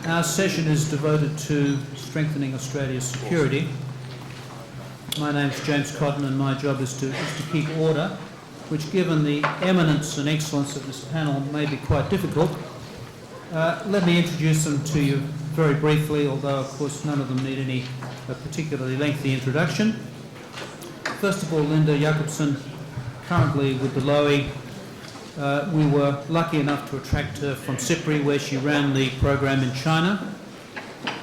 Our session is devoted to strengthening Australia's security. My name's James Cotton and my job is to keep order, which given the eminence and excellence of this panel may be quite difficult. Let me introduce them to you very briefly, although of course none of them need any particularly lengthy introduction. First of all, Linda Jakobson, currently with the Lowy. We were lucky enough to attract her from CIPRI, where she ran the program in China.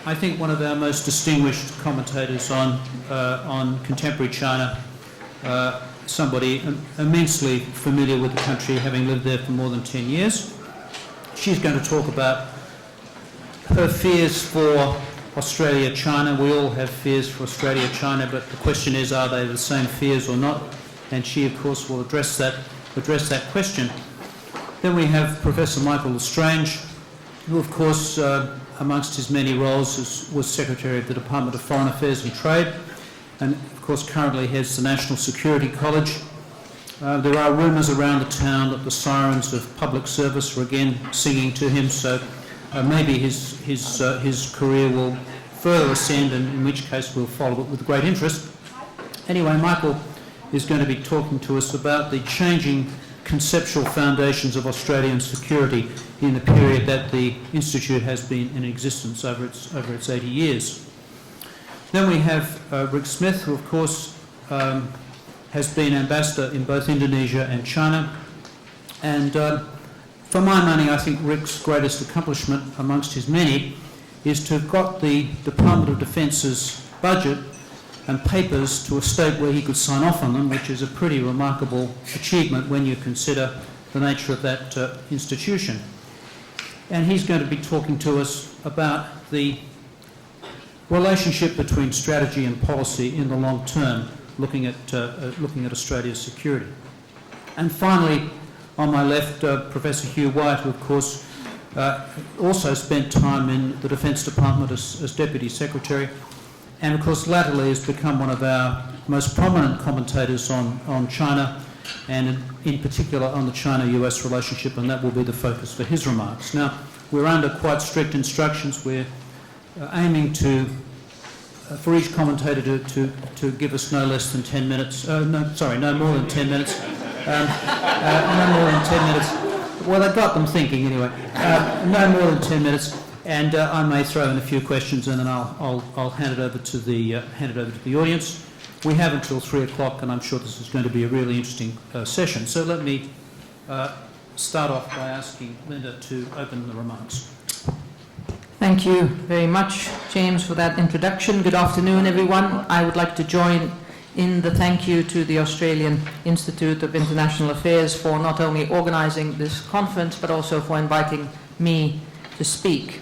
I think one of our most distinguished commentators on contemporary China, somebody immensely familiar with the country, having lived there for more than 10 years. She's going to talk about her fears for Australia-China. We all have fears for Australia-China, but the question is, are they the same fears or not? And she, of course, will address that question. Then we have Professor Michael L'Estrange, who, of course, amongst his many roles, was Secretary of the Department of Foreign Affairs and Trade, and, of course, currently heads the National Security College. There are rumours around the town that the sirens of public service are again singing to him, so maybe his career will further ascend, and in which case we'll follow it with great interest. Anyway, Michael is going to be talking to us about the changing conceptual foundations of Australian security in the period that the Institute has been in existence over its 80 years. Then we have Rick Smith, who of course has been ambassador in both Indonesia and China. And for my money, I think Rick's greatest accomplishment amongst his many is to have got the Department of Defence's budget and papers to a state where he could sign off on them, which is a pretty remarkable achievement when you consider the nature of that institution. And he's going to be talking to us about the relationship between strategy and policy in the long term, looking at Australia's security. And finally, on my left, Professor Hugh, who of course also spent time in the Defence Department as Deputy Secretary, and of course latterly has become one of our most prominent commentators on China, and in particular on the China-US relationship, and that will be the focus for his remarks. Now, we're under quite strict instructions. We're aiming for each commentator to give us no less than 10 minutes, no more than 10 minutes. No more than 10 minutes. Well, I got them thinking anyway. No more than 10 minutes. And I may throw in a few questions, and then I'll hand it over to the audience. We have until 3 o'clock, and I'm sure this is going to be a really interesting session. So let me start off by asking Linda to open the remarks. Thank you very much, James, for that introduction. Good afternoon, everyone. I would like to join in the thank you to the Australian Institute of International Affairs for not only organising this conference, but also for inviting me to speak.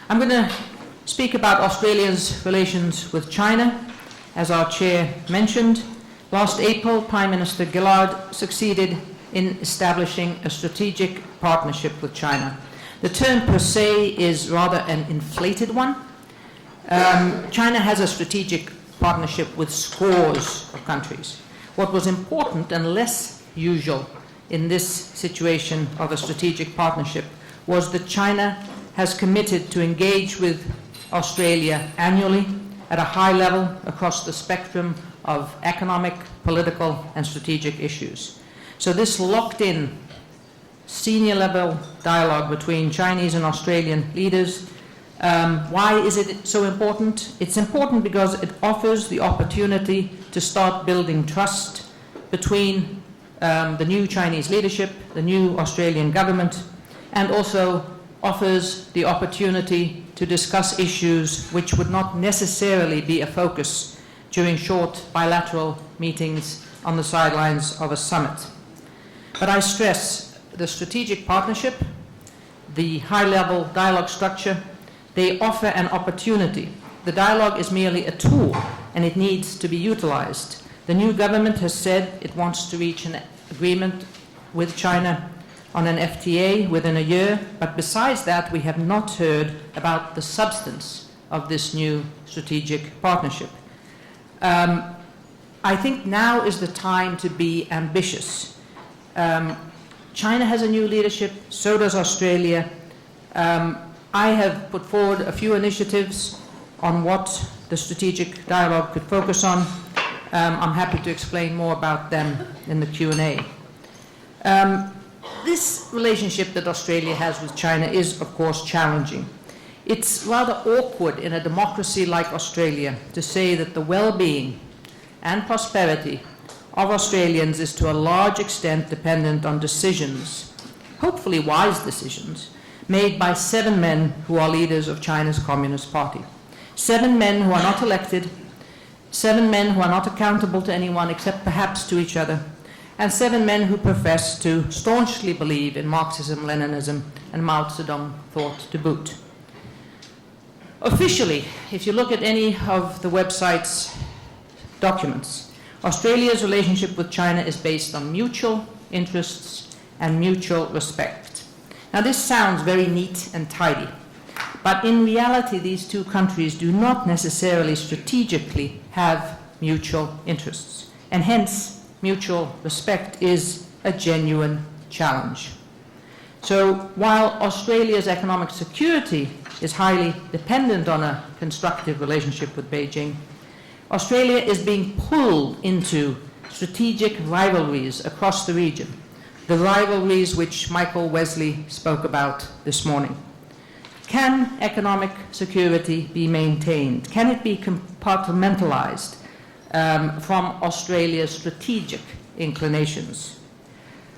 I'm going to speak about Australia's relations with China. As our chair mentioned, last April, Prime Minister Gillard succeeded in establishing a strategic partnership with China. The term per se is rather an inflated one. China has a strategic partnership with scores of countries. What was important and less usual in this situation of a strategic partnership was that China has committed to engage with Australia annually at a high level across the spectrum of economic, political, and strategic issues. So this locked-in senior level dialogue between Chinese and Australian leaders, why is it so important? It's important because it offers the opportunity to start building trust between the new Chinese leadership, the new Australian government, and also offers the opportunity to discuss issues which would not necessarily be a focus during short bilateral meetings on the sidelines of a summit. But I stress the strategic partnership, the high-level dialogue structure, they offer an opportunity. The dialogue is merely a tool, and it needs to be utilized. The new government has said it wants to reach an agreement with China on an FTA within a year, but besides that, we have not heard about the substance of this new strategic partnership. I think now is the time to be ambitious. China has a new leadership, so does Australia. I have put forward a few initiatives on what the strategic dialogue could focus on. I'm happy to explain more about them in the Q&A. This relationship that Australia has with China is, of course, challenging. It's rather awkward in a democracy like Australia to say that the well-being and prosperity of Australians is to a large extent dependent on decisions, hopefully wise decisions, made by 7 men who are leaders of China's Communist Party. 7 men who are not elected, 7 men who are not accountable to anyone except perhaps to each other, and 7 men who profess to staunchly believe in Marxism, Leninism, and Mao Zedong thought to boot. Officially, if you look at any of the website's documents, Australia's relationship with China is based on mutual interests and mutual respect. Now, this sounds very neat and tidy, but in reality, these two countries do not necessarily strategically have mutual interests, and hence, mutual respect is a genuine challenge. So, while Australia's economic security is highly dependent on a constructive relationship with Beijing, Australia is being pulled into strategic rivalries across the region, the rivalries which Michael Wesley spoke about this morning. Can economic security be maintained? Can it be compartmentalized from Australia's strategic inclinations?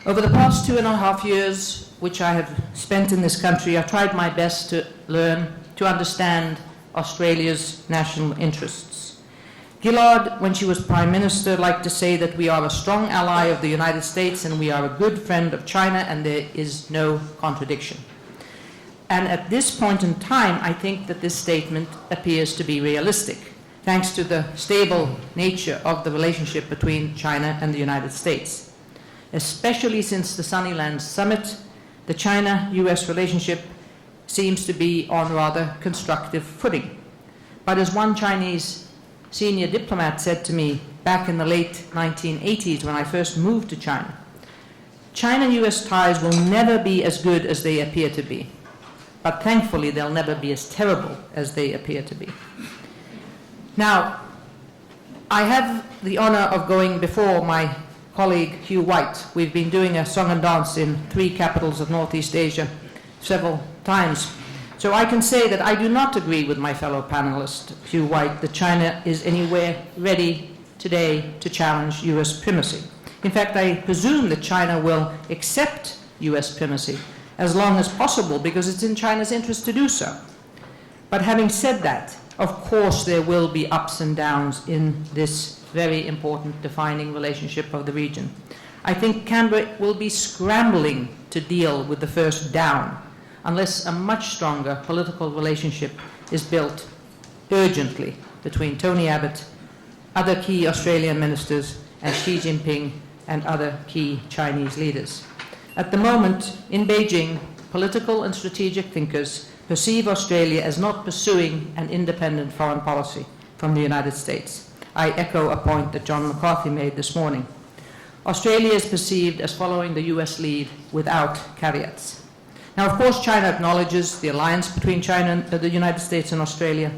Over the past 2.5 years, which I have spent in this country, I've tried my best to learn, to understand Australia's national interests. Gillard, when she was Prime Minister, liked to say that we are a strong ally of the United States and we are a good friend of China, and there is no contradiction. And at this point in time, I think that this statement appears to be realistic, thanks to the stable nature of the relationship between China and the United States. Especially since the Sunnyland Summit, the China-US relationship seems to be on rather constructive footing. But as one Chinese senior diplomat said to me back in the late 1980s when I first moved to China, China-US ties will never be as good as they appear to be, but thankfully they'll never be as terrible as they appear to be. Now, I have the honor of going before my colleague Hugh White. We've been doing a song and dance in 3 capitals of Northeast Asia several times. So I can say that I do not agree with my fellow panelist, Hugh White, that China is anywhere ready today to challenge US primacy. In fact, I presume that China will accept US primacy as long as possible because it's in China's interest to do so. But having said that, of course there will be ups and downs in this very important defining relationship of the region. I think Canberra will be scrambling to deal with the first down unless a much stronger political relationship is built urgently between Tony Abbott, other key Australian ministers, and Xi Jinping and other key Chinese leaders. At the moment, in Beijing, political and strategic thinkers perceive Australia as not pursuing an independent foreign policy from the United States. I echo a point that John McCarthy made this morning. Australia is perceived as following the US lead without caveats. Now, of course, China acknowledges the alliance between China and the United States and Australia.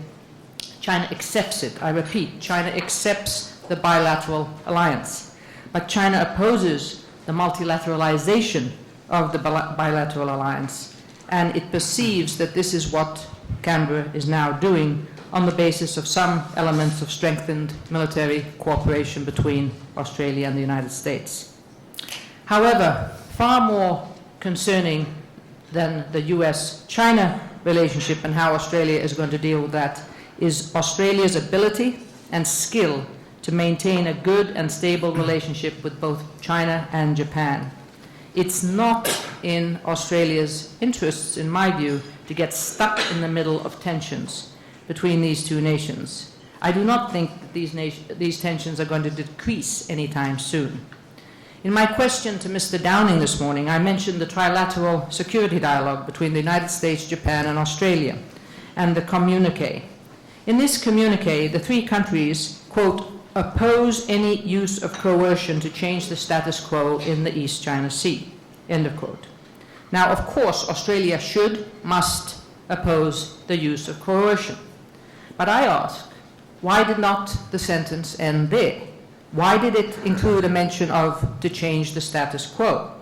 China accepts it. I repeat, China accepts the bilateral alliance. But China opposes the multilateralization of the bilateral alliance, and it perceives that this is what Canberra is now doing on the basis of some elements of strengthened military cooperation between Australia and the United States. However, far more concerning than the US-China relationship and how Australia is going to deal with that is Australia's ability and skill to maintain a good and stable relationship with both China and Japan. It's not in Australia's interests, in my view, to get stuck in the middle of tensions between these two nations. I do not think that these tensions are going to decrease anytime soon. In my question to Mr. Downing this morning, I mentioned the trilateral security dialogue between the United States, Japan, and Australia, and the communique. In this communique, the 3 countries, quote, oppose any use of coercion to change the status quo in the East China Sea, end of quote. Now, of course, Australia should, must, oppose the use of coercion. But I ask, why did not the sentence end there? Why did it include a mention of to change the status quo?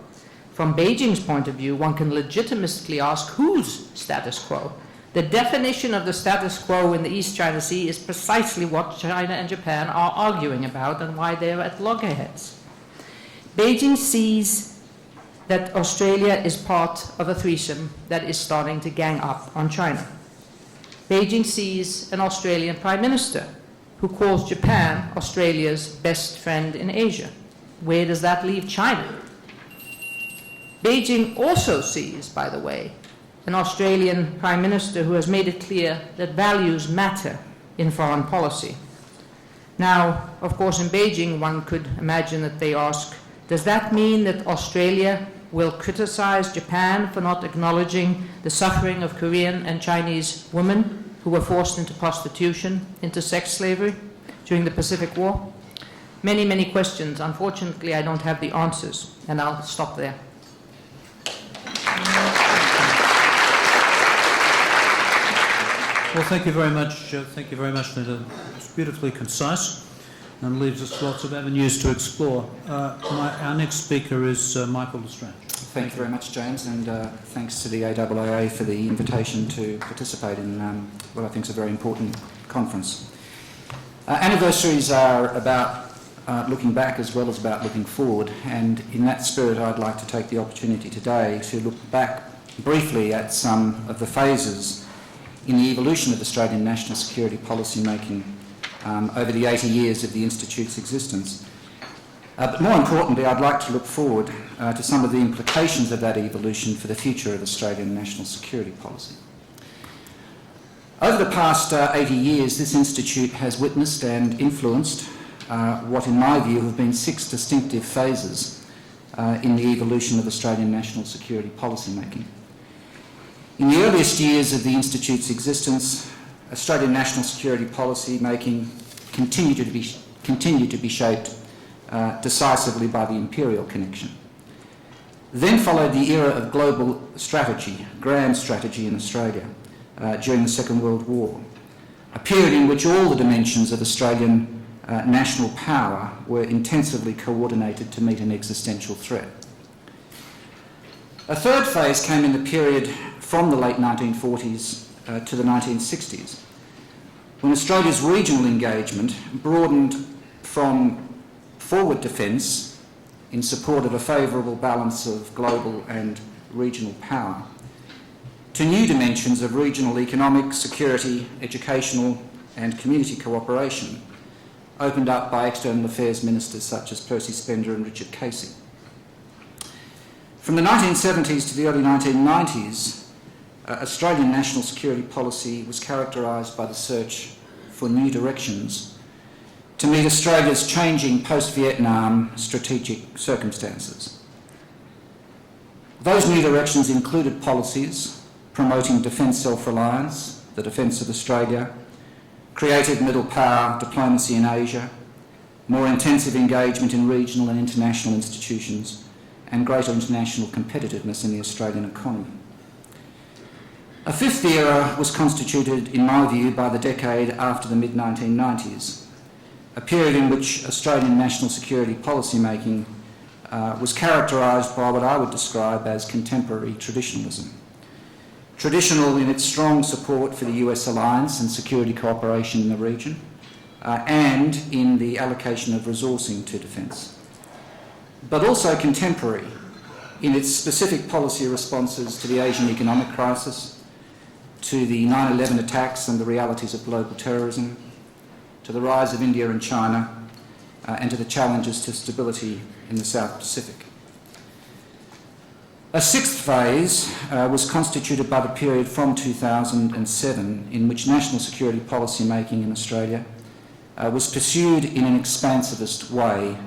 From Beijing's point of view, one can legitimately ask whose status quo? The definition of the status quo in the East China Sea is precisely what China and Japan are arguing about and why they are at loggerheads. Beijing sees that Australia is part of a threesome that is starting to gang up on China. Beijing sees an Australian Prime Minister who calls Japan Australia's best friend in Asia. Where does that leave China? Beijing also sees, by the way, an Australian Prime Minister who has made it clear that values matter in foreign policy. Now, of course, in Beijing, one could imagine that they ask, does that mean that Australia will criticize Japan for not acknowledging the suffering of Korean and Chinese women who were forced into prostitution, into sex slavery during the Pacific War? Many, many questions. Unfortunately, I don't have the answers, and I'll stop there. Well, thank you very much. Linda. It's beautifully concise and leaves us lots of avenues to explore. Our next speaker is Michael Lestrange. Thank you very much, James, and thanks to the AIIA for the invitation to participate in what I think is a very important conference. Anniversaries are about looking back as well as about looking forward, and in that spirit I'd like to take the opportunity today to look back briefly at some of the phases in the evolution of Australian national security policy making over the 80 years of the Institute's existence. But more importantly, I'd like to look forward to some of the implications of that evolution for the future of Australian national security policy. Over the past 80 years, this Institute has witnessed and influenced what, in my view, have been 6 distinctive phases in the evolution of Australian national security policy making. In the earliest years of the Institute's existence, Australian national security policy making continued to be shaped decisively by the imperial connection. Then followed the era of global strategy, grand strategy in Australia during the Second World War, a period in which all the dimensions of Australian national power were intensively coordinated to meet an existential threat. A third phase came in the period from the late 1940s to the 1960s, when Australia's regional engagement broadened from forward defence in support of a favourable balance of global and regional power to new dimensions of regional economic, security, educational and community cooperation opened up by external affairs ministers such as Percy Spender and Richard Casey. From the 1970s to the early 1990s, Australian national security policy was characterised by the search for new directions to meet Australia's changing post-Vietnam strategic circumstances. Those new directions included policies promoting defence self-reliance, the defence of Australia, creative middle power diplomacy in Asia, more intensive engagement in regional and international institutions, and greater international competitiveness in the Australian economy. A fifth era was constituted, in my view, by the decade after the mid-1990s, a period in which Australian national security policy making was characterised by what I would describe as contemporary traditionalism. Traditional in its strong support for the US alliance and security cooperation in the region, and in the allocation of resourcing to defence. But also contemporary in its specific policy responses to the Asian economic crisis, to the 9/11 attacks and the realities of global terrorism, to the rise of India and China, and to the challenges to stability in the South Pacific. A sixth phase was constituted by the period from 2007, in which national security policy making in Australia was pursued in an expansivist way,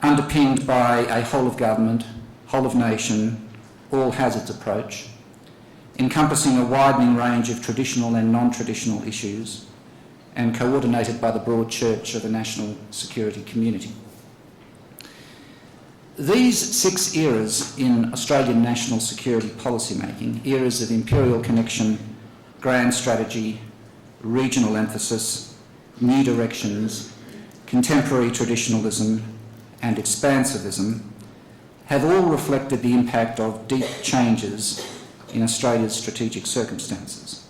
underpinned by a whole-of-government, whole-of-nation, all-hazards approach, encompassing a widening range of traditional and non-traditional issues, and coordinated by the broad church of the national security community. These 6 eras in Australian national security policy making, eras of imperial connection, grand strategy, regional emphasis, new directions, contemporary traditionalism and expansivism, have all reflected the impact of deep changes in Australia's strategic circumstances.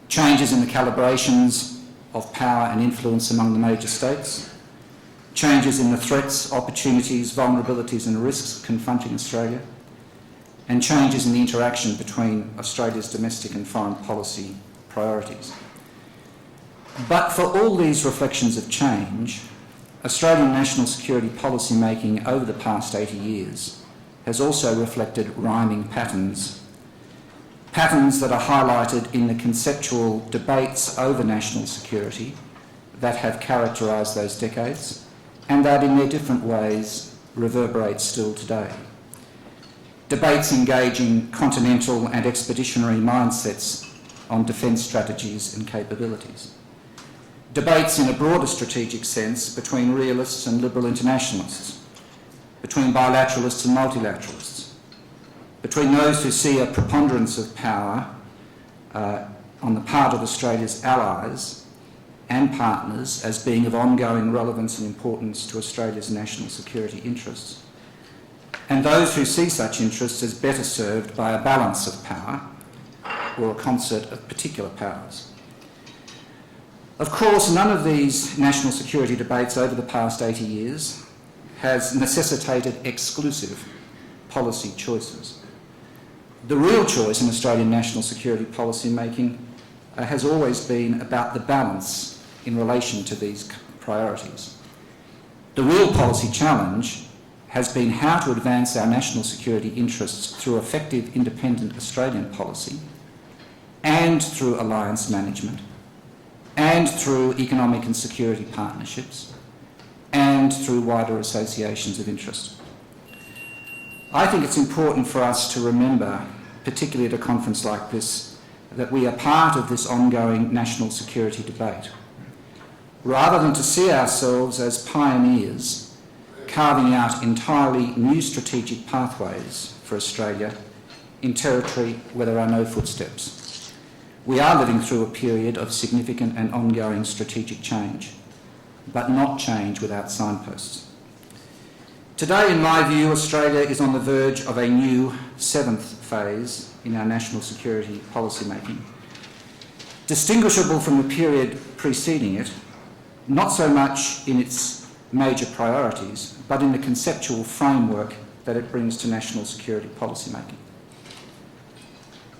Changes in the calibrations of power and influence among the major states, changes in the threats, opportunities, vulnerabilities and risks confronting Australia, and changes in the interaction between Australia's domestic and foreign policy priorities. But for all these reflections of change, Australian national security policy making over the past 80 years has also reflected rhyming patterns, patterns that are highlighted in the conceptual debates over national security that have characterised those decades and that in their different ways reverberate still today. Debates engaging continental and expeditionary mindsets on defence strategies and capabilities. Debates in a broader strategic sense between realists and liberal internationalists, between bilateralists and multilateralists, between those who see a preponderance of power on the part of Australia's allies and partners as being of ongoing relevance and importance to Australia's national security interests, and those who see such interests as better served by a balance of power or a concert of particular powers. Of course, none of these national security debates over the past 80 years has necessitated exclusive policy choices. The real choice in Australian national security policy making has always been about the balance in relation to these priorities. The real policy challenge has been how to advance our national security interests through effective independent Australian policy and through alliance management and through economic and security partnerships and through wider associations of interest. I think it's important for us to remember, particularly at a conference like this, that we are part of this ongoing national security debate. Rather than to see ourselves as pioneers carving out entirely new strategic pathways for Australia in territory where there are no footsteps, we are living through a period of significant and ongoing strategic change, but not change without signposts. Today, in my view, Australia is on the verge of a new 7th phase in our national security policy making, distinguishable from the period preceding it, not so much in its major priorities, but in the conceptual framework that it brings to national security policy making.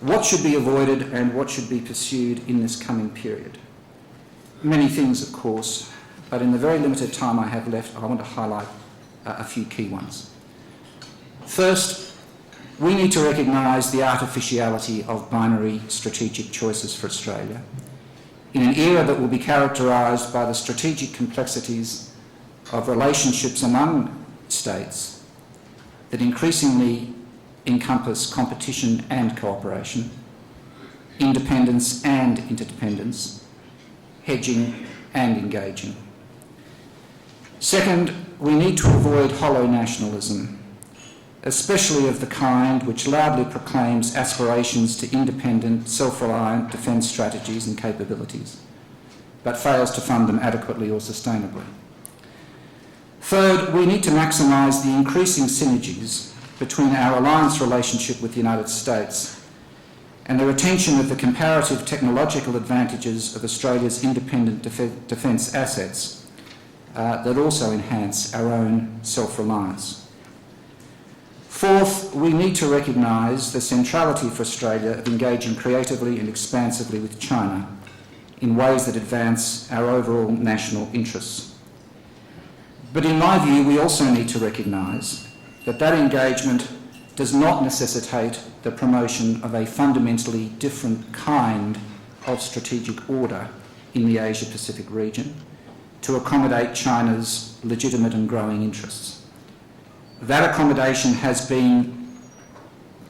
What should be avoided and what should be pursued in this coming period? Many things, of course, but in the very limited time I have left, I want to highlight a few key ones. First, we need to recognise the artificiality of binary strategic choices for Australia in an era that will be characterised by the strategic complexities of relationships among states that increasingly encompass competition and cooperation, independence and interdependence, hedging and engaging. Second, we need to avoid hollow nationalism, especially of the kind which loudly proclaims aspirations to independent, self-reliant defence strategies and capabilities, but fails to fund them adequately or sustainably. Third, we need to maximise the increasing synergies between our alliance relationship with the United States and the retention of the comparative technological advantages of Australia's independent defence assets that also enhance our own self-reliance. Fourth, we need to recognise the centrality for Australia of engaging creatively and expansively with China in ways that advance our overall national interests. But in my view, we also need to recognise that engagement does not necessitate the promotion of a fundamentally different kind of strategic order in the Asia-Pacific region to accommodate China's legitimate and growing interests. That accommodation has been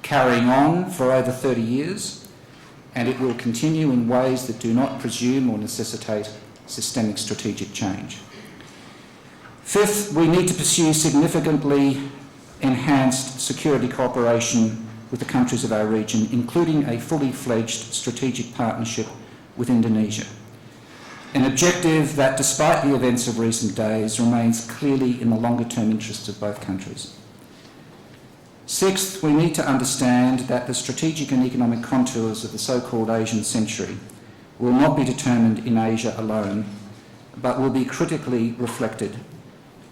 carrying on for over 30 years, and it will continue in ways that do not presume or necessitate systemic strategic change. Fifth, we need to pursue significantly enhanced security cooperation with the countries of our region, including a fully fledged strategic partnership with Indonesia. An objective that, despite the events of recent days, remains clearly in the longer-term interests of both countries. Sixth, we need to understand that the strategic and economic contours of the so-called Asian century will not be determined in Asia alone, but will be critically reflected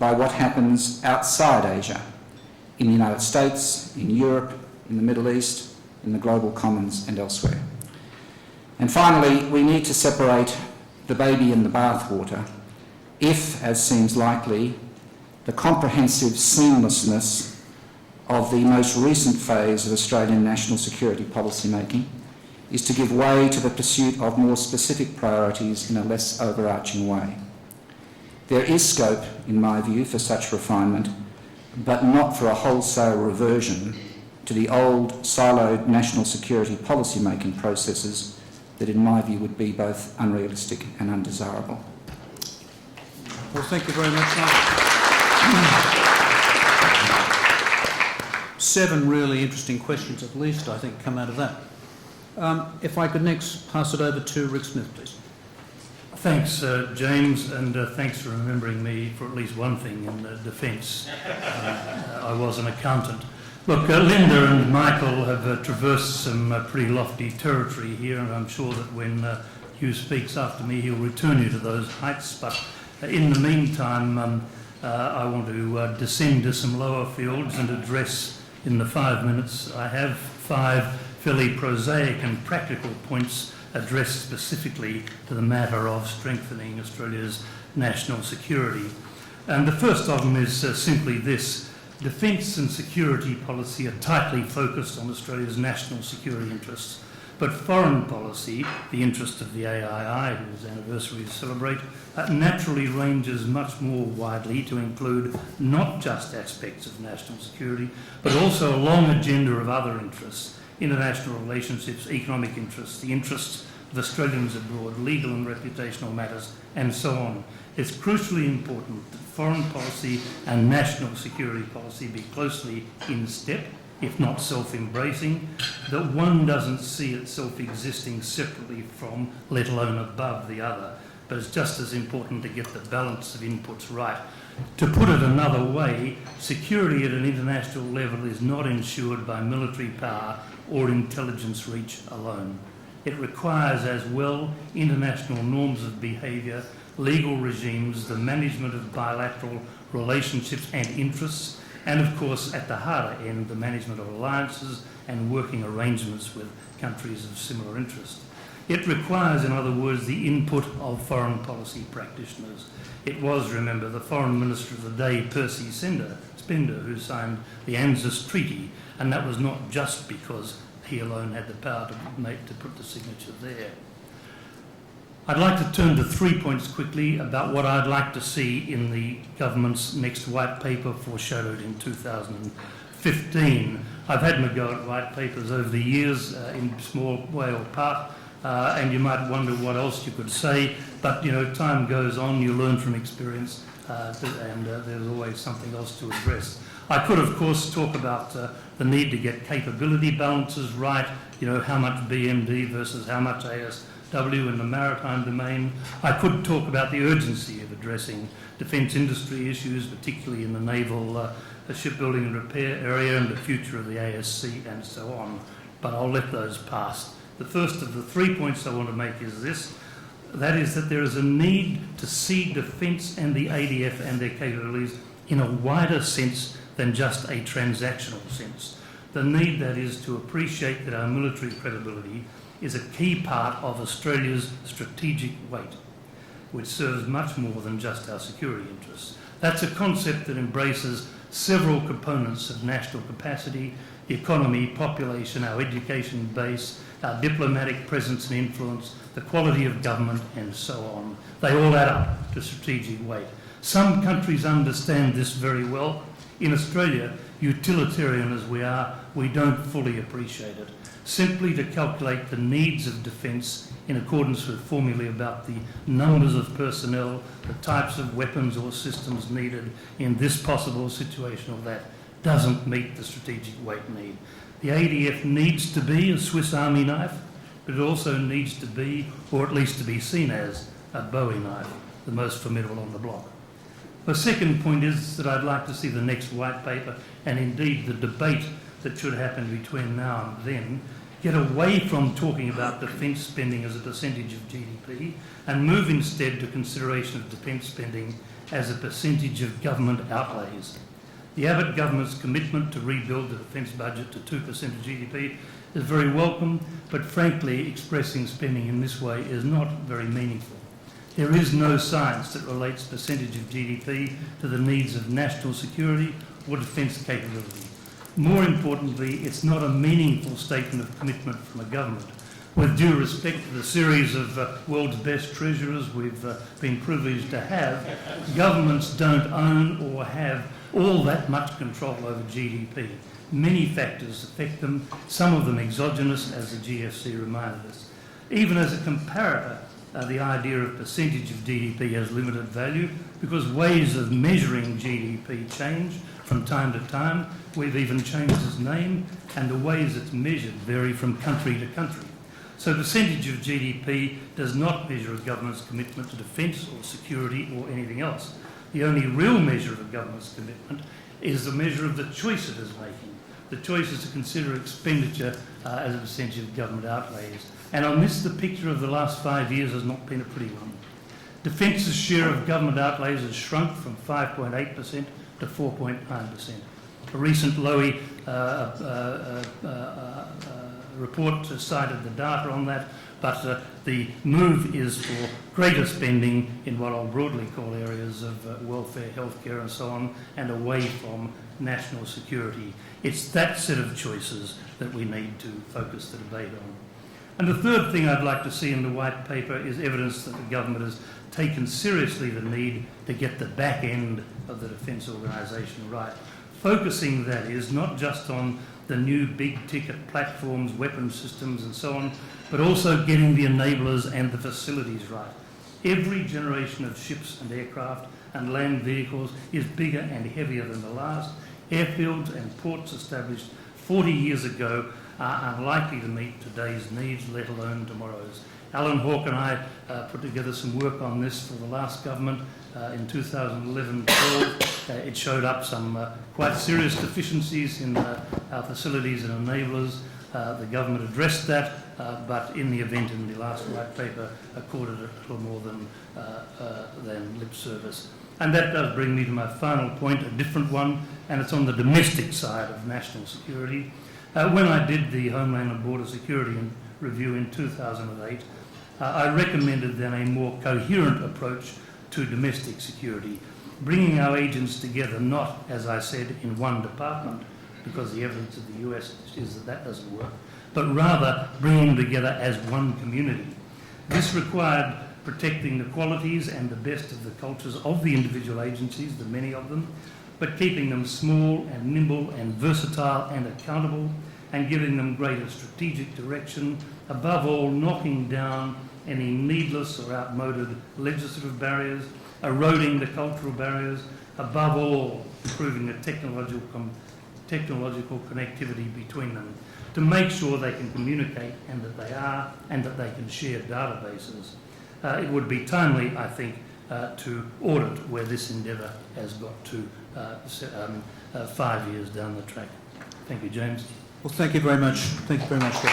by what happens outside Asia, in the United States, in Europe, in the Middle East, in the global commons and elsewhere. And finally, we need to separate the baby and the bathwater if, as seems likely, the comprehensive seamlessness of the most recent phase of Australian national security policy making is to give way to the pursuit of more specific priorities in a less overarching way. There is scope, in my view, for such refinement, but not for a wholesale reversion to the old siloed national security policy making processes that, in my view, would be both unrealistic and undesirable. Well, thank you very much, Mark. 7 really interesting questions, at least, I think, come out of that. If I could next pass it over to Rick Smith, please. Thanks, James, and thanks for remembering me for at least one thing in defence. I was an accountant. Look, Linda and Michael have traversed some pretty lofty territory here, and I'm sure that when Hugh speaks after me, he'll return you to those heights. But in the meantime, I want to descend to some lower fields and address, in the 5 minutes I have, 5 fairly prosaic and practical points addressed specifically to the matter of strengthening Australia's national security. And the first of them is simply this. Defence and security policy are tightly focused on Australia's national security interests, but foreign policy, the interest of the AII, whose anniversary to celebrate, naturally ranges much more widely to include not just aspects of national security, but also a long agenda of other interests: international relationships, economic interests, the interests of Australians abroad, legal and reputational matters, and so on. It's crucially important that foreign policy and national security policy be closely in step, if not self-embracing, that one doesn't see itself existing separately from, let alone above, the other. But it's just as important to get the balance of inputs right. To put it another way, security at an international level is not ensured by military power or intelligence reach alone. It requires as well international norms of behaviour, legal regimes, the management of bilateral relationships and interests, and of course at the harder end, the management of alliances and working arrangements with countries of similar interest. It requires, in other words, the input of foreign policy practitioners. It was, remember, the Foreign Minister of the day, Percy Spender, who signed the ANZUS Treaty, and that was not just because he alone had the power to put the signature there. I'd like to turn to 3 points quickly about what I'd like to see in the government's next white paper foreshadowed in 2015. I've had my go at white papers over the years in small way or part, and you might wonder what else you could say, but you know, time goes on, you learn from experience, and there's always something else to address. I could, of course, talk about the need to get capability balances right, you know, how much BMD versus how much ASW in the maritime domain. I could talk about the urgency of addressing defence industry issues, particularly in the naval shipbuilding and repair area, and the future of the ASC and so on, but I'll let those pass. The first of the 3 points I want to make is this. That is that there is a need to see defence and the ADF and their capabilities in a wider sense than just a transactional sense. The need, that is, to appreciate that our military credibility is a key part of Australia's strategic weight, which serves much more than just our security interests. That's a concept that embraces several components of national capacity: the economy, population, our education base, our diplomatic presence and influence, the quality of government, and so on. They all add up to strategic weight. Some countries understand this very well. In Australia, utilitarian as we are, we don't fully appreciate it. Simply to calculate the needs of defence in accordance with formulae about the numbers of personnel, the types of weapons or systems needed in this possible situation or that, doesn't meet the strategic weight need. The ADF needs to be a Swiss Army knife, but it also needs to be, or at least to be seen as, a Bowie knife, the most formidable on the block. The second point is that I'd like to see the next white paper, and indeed the debate that should happen between now and then, get away from talking about defence spending as a percentage of GDP and move instead to consideration of defence spending as a percentage of government outlays. The Abbott government's commitment to rebuild the defence budget to 2% of GDP is very welcome, but frankly expressing spending in this way is not very meaningful. There is no science that relates percentage of GDP to the needs of national security or defence capability. More importantly, it's not a meaningful statement of commitment from a government. With due respect to the series of world's best treasurers we've been privileged to have, governments don't own or have all that much control over GDP. Many factors affect them, some of them exogenous, as the GFC reminded us. Even as a comparator, the idea of percentage of GDP has limited value because ways of measuring GDP change from time to time. We've even changed its name, and the ways it's measured vary from country to country. So percentage of GDP does not measure a government's commitment to defence or security or anything else. The only real measure of a government's commitment is the measure of the choice it is making. The choice is to consider expenditure as a percentage of government outlays. And on this, the picture of the last 5 years has not been a pretty one. Defence's share of government outlays has shrunk from 5.8% to 4.9%. A recent Lowy report cited the data on that, but the move is for greater spending in what I'll broadly call areas of welfare, healthcare and so on, and away from national security. It's that set of choices that we need to focus the debate on. And the third thing I'd like to see in the white paper is evidence that the government has taken seriously the need to get the back end of the defence organisation right. Focusing, that is, not just on the new big ticket platforms, weapon systems and so on, but also getting the enablers and the facilities right. Every generation of ships and aircraft and land vehicles is bigger and heavier than the last. Airfields and ports established 40 years ago are unlikely to meet today's needs, let alone tomorrow's. Alan Hawke and I put together some work on this for the last government in 2011-12. It showed up some quite serious deficiencies in our facilities and enablers. The government addressed that, but in the event, in the last white paper, accorded it a little more than lip service. And that does bring me to my final point, a different one, and it's on the domestic side of national security. When I did the Homeland and Border Security Review in 2008, I recommended then a more coherent approach to domestic security, bringing our agents together, not, as I said, in one department, because the evidence of the US is that that doesn't work, but rather bringing them together as one community. This required protecting the qualities and the best of the cultures of the individual agencies, the many of them, but keeping them small and nimble and versatile and accountable, and giving them greater strategic direction, above all knocking down any needless or outmoded legislative barriers, eroding the cultural barriers, above all improving the technological connectivity between them, to make sure they can communicate and that they can share databases. It would be timely, I think, to audit where this endeavour has got to 5 years down the track. Thank you, James. Well, thank you very much. Thank you very much, Dr.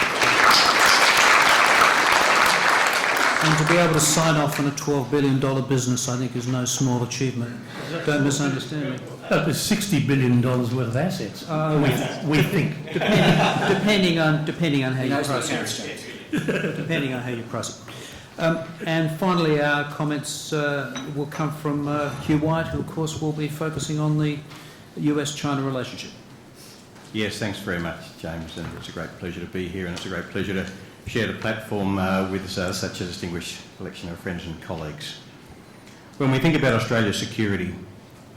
And to be able to sign off on a $12 billion business, I think, is no small achievement. Don't misunderstand me. There's $60 billion worth of assets. We think. Depending on how you price it. Depending on how you price it. And finally, our comments will come from Hugh White, who, of course, will be focusing on the US-China relationship. Yes, thanks very much, James, and it's a great pleasure to be here, and it's a great pleasure to share the platform with such a distinguished collection of friends and colleagues. When we think about Australia's security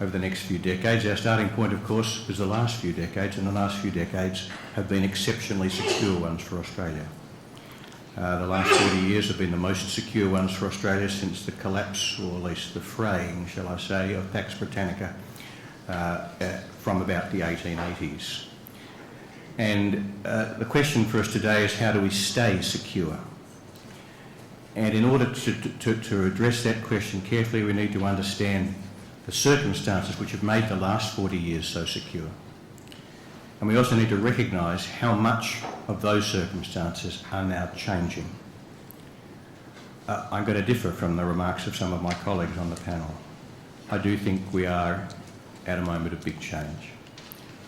over the next few decades, our starting point, of course, is the last few decades, and the last few decades have been exceptionally secure ones for Australia. The last 40 years have been the most secure ones for Australia since the collapse, or at least the fraying, shall I say, of Pax Britannica from about the 1880s. And the question for us today is, how do we stay secure? And in order to address that question carefully, we need to understand the circumstances which have made the last 40 years so secure. And we also need to recognise how much of those circumstances are now changing. I'm going to differ from the remarks of some of my colleagues on the panel. I do think we are at a moment of big change.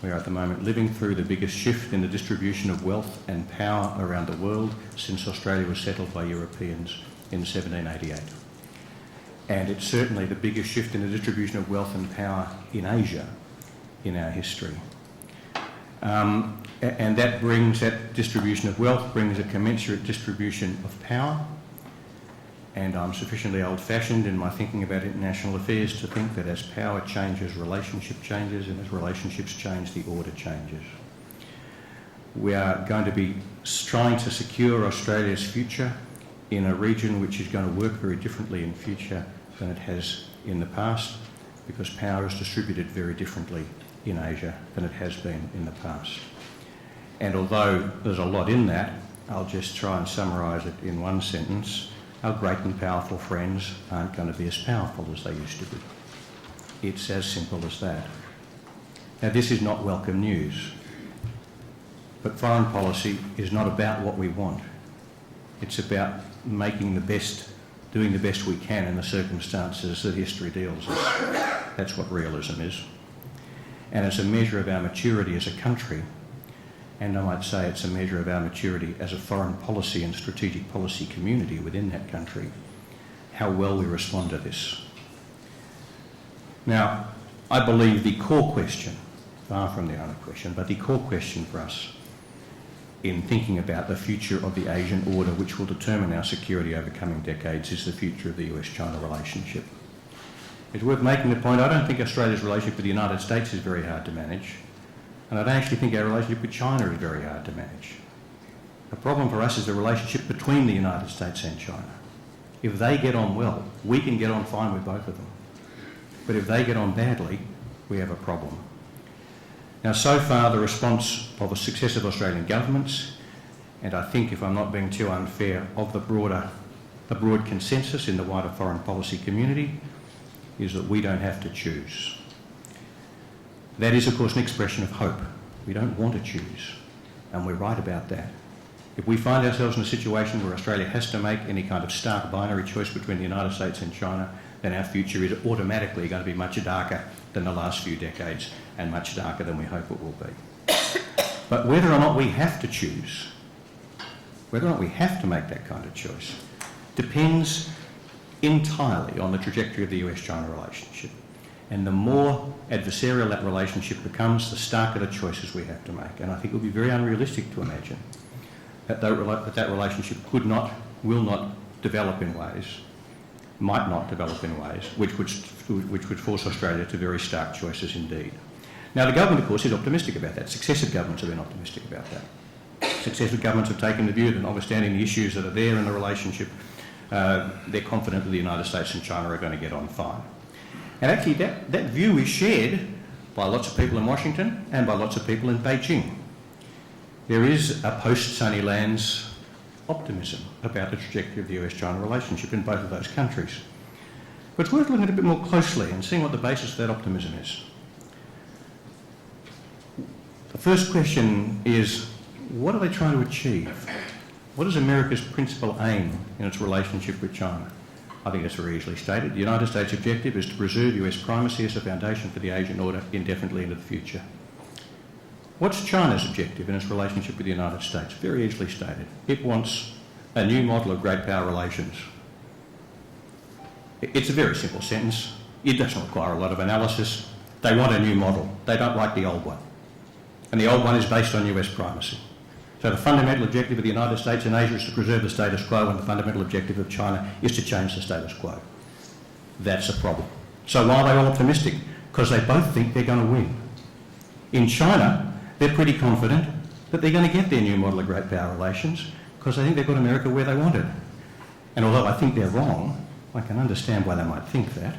We are at the moment living through the biggest shift in the distribution of wealth and power around the world since Australia was settled by Europeans in 1788. And it's certainly the biggest shift in the distribution of wealth and power in Asia in our history. And that distribution of wealth brings a commensurate distribution of power. And I'm sufficiently old-fashioned in my thinking about international affairs to think that as power changes, relationship changes, and as relationships change, the order changes. We are going to be trying to secure Australia's future in a region which is going to work very differently in future than it has in the past, because power is distributed very differently in Asia than it has been in the past. And although there's a lot in that, I'll just try and summarise it in one sentence. Our great and powerful friends aren't going to be as powerful as they used to be. It's as simple as that. Now, this is not welcome news, but foreign policy is not about what we want. It's about making the best, doing the best we can in the circumstances that history deals with. That's what realism is. And it's a measure of our maturity as a country, and I might say it's a measure of our maturity as a foreign policy and strategic policy community within that country, how well we respond to this. Now, I believe the core question, far from the only question, but the core question for us in thinking about the future of the Asian order, which will determine our security over coming decades, is the future of the US-China relationship. It's worth making the point, I don't think Australia's relationship with the United States is very hard to manage. And I don't actually think our relationship with China is very hard to manage. The problem for us is the relationship between the United States and China. If they get on well, we can get on fine with both of them. But if they get on badly, we have a problem. Now, so far, the response of the successive Australian governments, and I think, if I'm not being too unfair, of the broad consensus in the wider foreign policy community, is that we don't have to choose. That is, of course, an expression of hope. We don't want to choose, and we're right about that. If we find ourselves in a situation where Australia has to make any kind of stark binary choice between the United States and China, then our future is automatically going to be much darker than the last few decades, and much darker than we hope it will be. But whether or not we have to choose, whether or not we have to make that kind of choice, depends entirely on the trajectory of the US-China relationship. And the more adversarial that relationship becomes, the starker the choices we have to make. And I think it would be very unrealistic to imagine that that relationship will not develop in ways, might not develop in ways, which would force Australia to very stark choices indeed. Now, the government, of course, is optimistic about that. Successive governments have been optimistic about that. Successive governments have taken the view that, notwithstanding the issues that are there in the relationship, they're confident that the United States and China are going to get on fine. And actually that view is shared by lots of people in Washington and by lots of people in Beijing. There is a post-Sunnylands optimism about the trajectory of the US-China relationship in both of those countries. But it's worth looking at it a bit more closely and seeing what the basis of that optimism is. The first question is, what are they trying to achieve? What is America's principal aim in its relationship with China? I think that's very easily stated. The United States' objective is to preserve US primacy as a foundation for the Asian order indefinitely into the future. What's China's objective in its relationship with the United States? Very easily stated. It wants a new model of great power relations. It's a very simple sentence. It doesn't require a lot of analysis. They want a new model. They don't like the old one. And the old one is based on US primacy. So the fundamental objective of the United States in Asia is to preserve the status quo, and the fundamental objective of China is to change the status quo. that's a problem. So why are they all optimistic? Because they both think they're going to win. In China, they're pretty confident that they're going to get their new model of great power relations because they think they've got America where they want it. And although I think they're wrong, I can understand why they might think that.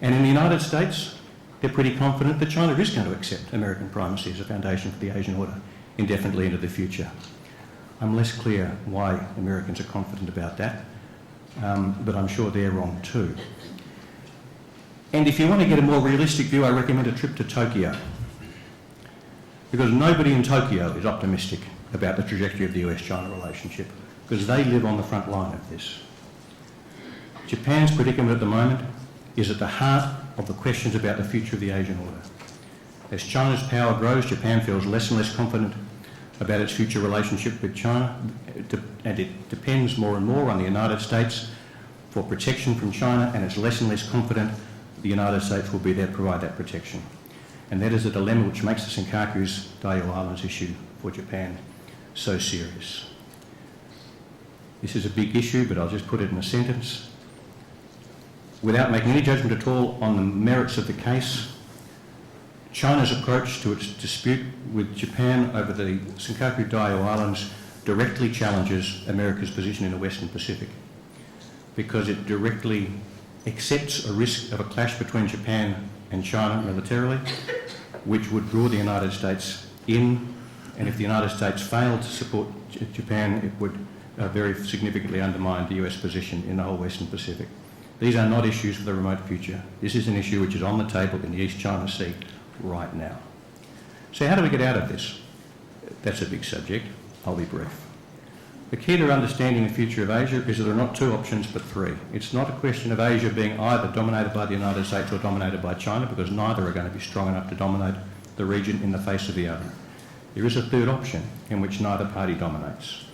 And in the United States, they're pretty confident that China is going to accept American primacy as a foundation for the Asian order indefinitely into the future. I'm less clear why Americans are confident about that, but I'm sure they're wrong too. And if you want to get a more realistic view, I recommend a trip to Tokyo, because nobody in Tokyo is optimistic about the trajectory of the US-China relationship, because they live on the front line of this. Japan's predicament at the moment is at the heart of the questions about the future of the Asian order. As China's power grows, Japan feels less and less confident about its future relationship with China, and it depends more and more on the United States for protection from China, and it's less and less confident the United States will be there to provide that protection. And that is a dilemma which makes the Senkaku's Diaoyu Islands issue for Japan so serious. This is a big issue, but I'll just put it in a sentence. Without making any judgment at all on the merits of the case, China's approach to its dispute with Japan over the Senkaku Diaoyu Islands directly challenges America's position in the Western Pacific, because it directly accepts a risk of a clash between Japan and China militarily, which would draw the United States in, and if the United States failed to support Japan, it would very significantly undermine the US position in the whole Western Pacific. These are not issues for the remote future. This is an issue which is on the table in the East China Sea right now. So how do we get out of this? That's a big subject. I'll be brief. The key to understanding the future of Asia is that there are not two options but three. It's not a question of Asia being either dominated by the United States or dominated by China, because neither are going to be strong enough to dominate the region in the face of the other. There is a third option in which neither party dominates.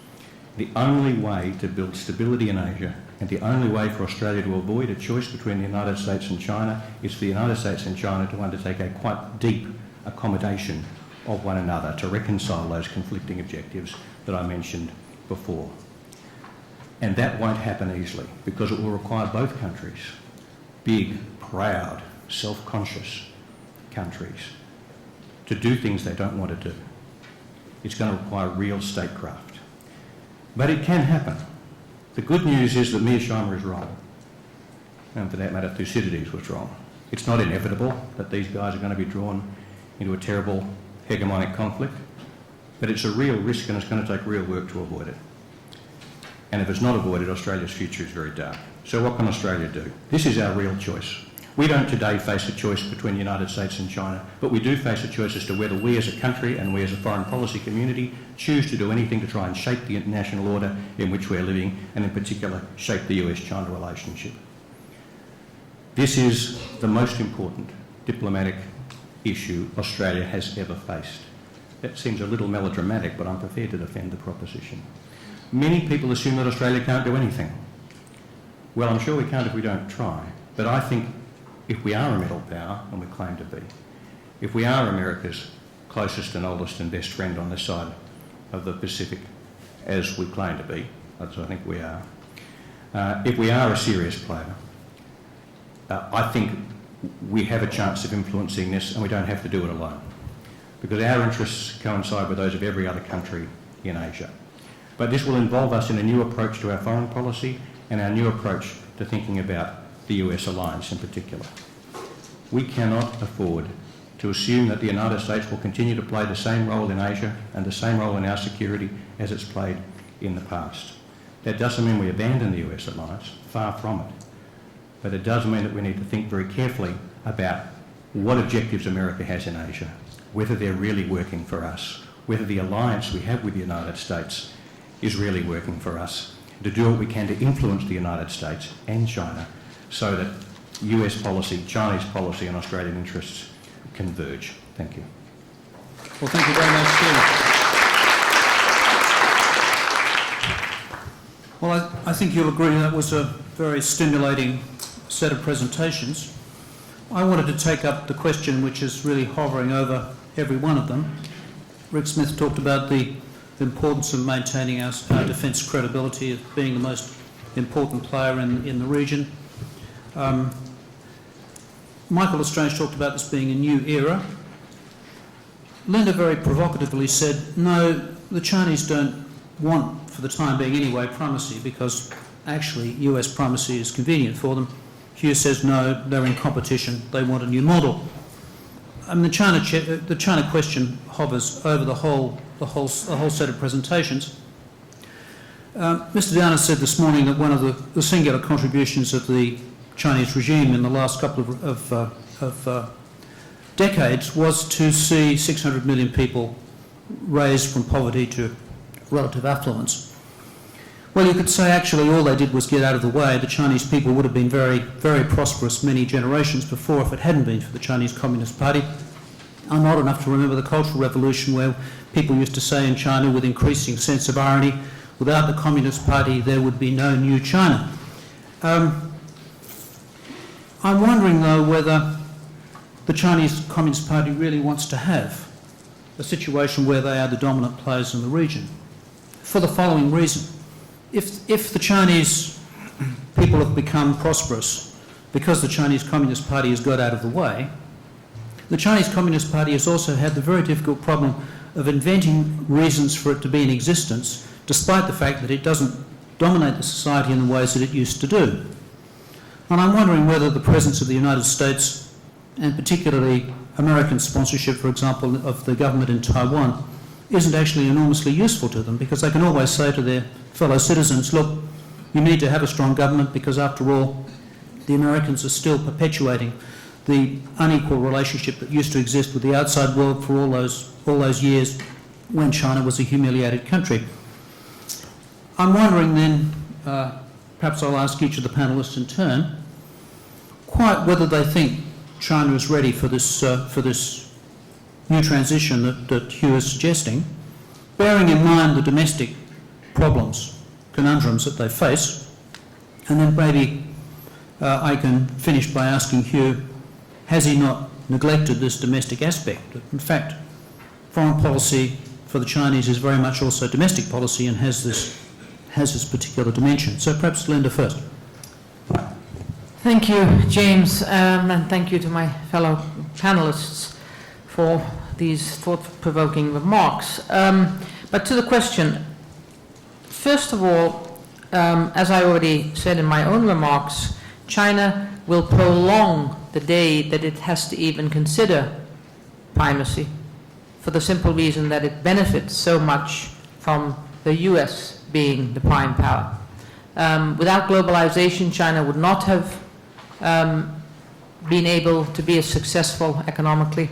The only way to build stability in Asia, and the only way for Australia to avoid a choice between the United States and China, is for the United States and China to undertake a quite deep accommodation of one another to reconcile those conflicting objectives that I mentioned before. And that won't happen easily, because it will require both countries, big, proud, self-conscious countries, to do things they don't want to do. It's going to require real statecraft. But it can happen. The good news is that Miyashima is wrong. And for that matter, Thucydides was wrong. It's not inevitable that these guys are going to be drawn into a terrible hegemonic conflict, but it's a real risk and it's going to take real work to avoid it. And if it's not avoided, Australia's future is very dark. So what can Australia do? This is our real choice. We don't today face a choice between the United States and China, but we do face a choice as to whether we as a country and we as a foreign policy community choose to do anything to try and shape the international order in which we're living, and in particular shape the US-China relationship. This is the most important diplomatic issue Australia has ever faced. That seems a little melodramatic, but I'm prepared to defend the proposition. Many people assume that Australia can't do anything. Well, I'm sure we can't if we don't try, but I think if we are a middle power, and we claim to be, if we are America's closest and oldest and best friend on this side of the Pacific, as we claim to be, as I think we are, if we are a serious player, I think we have a chance of influencing this, and we don't have to do it alone, because our interests coincide with those of every other country in Asia. But this will involve us in a new approach to our foreign policy and our new approach to thinking about the US alliance in particular. We cannot afford to assume that the United States will continue to play the same role in Asia and the same role in our security as it's played in the past. That doesn't mean we abandon the US alliance, far from it. But it does mean that we need to think very carefully about what objectives America has in Asia, whether they're really working for us, whether the alliance we have with the United States is really working for us, to do what we can to influence the United States and China so that US policy, Chinese policy and Australian interests converge. Thank you. Well, thank you very much, Hugh. Well, I think you'll agree that was a very stimulating set of presentations. I wanted to take up the question which is really hovering over every one of them. Rick Smith talked about the importance of maintaining our defence credibility as being the most important player in the region. Michael Lestrange talked about this being a new era. Linda very provocatively said, no, the Chinese don't want, for the time being anyway, primacy, because actually US primacy is convenient for them. Hugh says, no, they're in competition, they want a new model. I mean, the China question hovers over the whole set of presentations. Mr. Downer said this morning that one of the singular contributions of the Chinese regime in the last couple of decades was to see 600 million people raised from poverty to relative affluence. Well, you could say actually all they did was get out of the way. The Chinese people would have been very, very prosperous many generations before if it hadn't been for the Chinese Communist Party. I'm old enough to remember the Cultural Revolution where people used to say in China with increasing sense of irony, without the Communist Party there would be no new China. I'm wondering though whether the Chinese Communist Party really wants to have a situation where they are the dominant players in the region, for the following reason. If the Chinese people have become prosperous because the Chinese Communist Party has got out of the way, the Chinese Communist Party has also had the very difficult problem of inventing reasons for it to be in existence, despite the fact that it doesn't dominate the society in the ways that it used to do. And I'm wondering whether the presence of the United States, and particularly American sponsorship, for example, of the government in Taiwan, isn't actually enormously useful to them, because they can always say to their fellow citizens, look, you need to have a strong government because after all, the Americans are still perpetuating the unequal relationship that used to exist with the outside world for all those years when China was a humiliated country. I'm wondering then, perhaps I'll ask each of the panellists in turn, quite whether they think China is ready for this new transition that Hugh is suggesting, bearing in mind the domestic problems, conundrums that they face. And then maybe I can finish by asking Hugh, has he not neglected this domestic aspect? In fact, foreign policy for the Chinese is very much also domestic policy and has this particular dimension. So perhaps Linda first. Thank you, James, and thank you to my fellow panelists for these thought-provoking remarks. But to the question, first of all, as I already said in my own remarks, China will prolong the day that it has to even consider primacy, for the simple reason that it benefits so much from the US being the prime power. Without globalization, China would not have been able to be as successful economically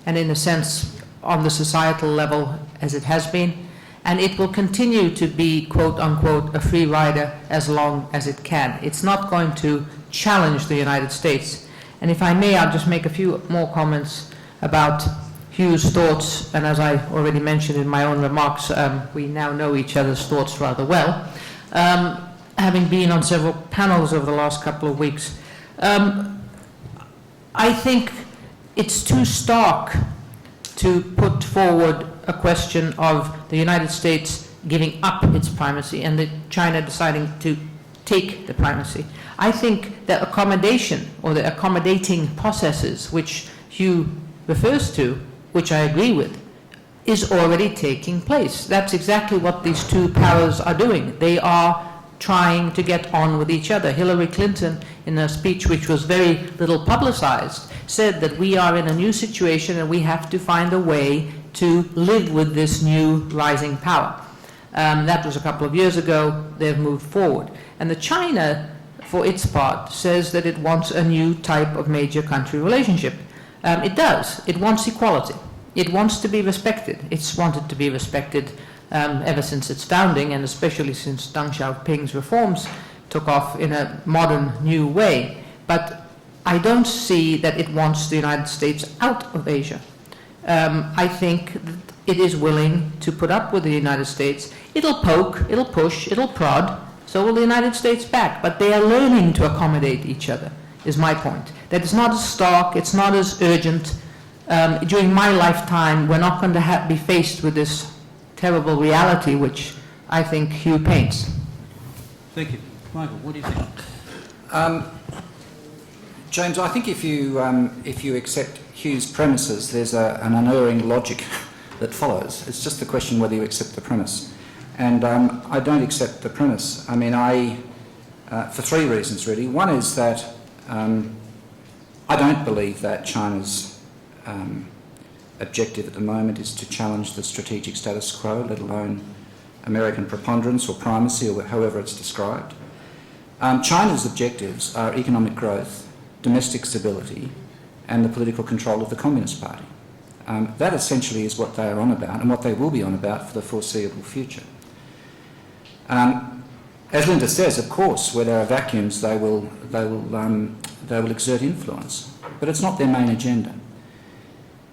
and in a sense on the societal level as it has been, and it will continue to be quote unquote a free rider as long as it can. It's not going to challenge the United States. And if I may, I'll just make a few more comments about Hugh's thoughts, and as I already mentioned in my own remarks, we now know each other's thoughts rather well, having been on several panels over the last couple of weeks. I think it's too stark to put forward a question of the United States giving up its primacy and China deciding to take the primacy. I think the accommodation or the accommodating processes which Hugh refers to, which I agree with, is already taking place. That's exactly what these two powers are doing. They are trying to get on with each other. Hillary Clinton, in a speech which was very little publicized, said that we are in a new situation and we have to find a way to live with this new rising power. That was a couple of years ago. They've moved forward. And the China, for its part, says that it wants a new type of major country relationship. It does. It wants equality. It wants to be respected. It's wanted to be respected ever since its founding, and especially since Deng Xiaoping's reforms took off in a modern, new way. But I don't see that it wants the United States out of Asia. I think that it is willing to put up with the United States. It'll poke, it'll push, it'll prod, so will the United States back. But they are learning to accommodate each other, is my point. That it's not as stark, it's not as urgent. During my lifetime, we're not going to be faced with this terrible reality which I think Hugh paints. Thank you. Michael, what do you think? James, I think if you accept Hugh's premises, there's an unerring logic that follows. It's just the question whether you accept the premise. And I don't accept the premise. I mean, for three reasons, really. One is that I don't believe that China's objective at the moment is to challenge the strategic status quo, let alone American preponderance or primacy, or however it's described. China's objectives are economic growth, domestic stability, and the political control of the Communist Party. That essentially is what they are on about and what they will be on about for the foreseeable future. As Linda says, of course, where there are vacuums, they will exert influence, but it's not their main agenda.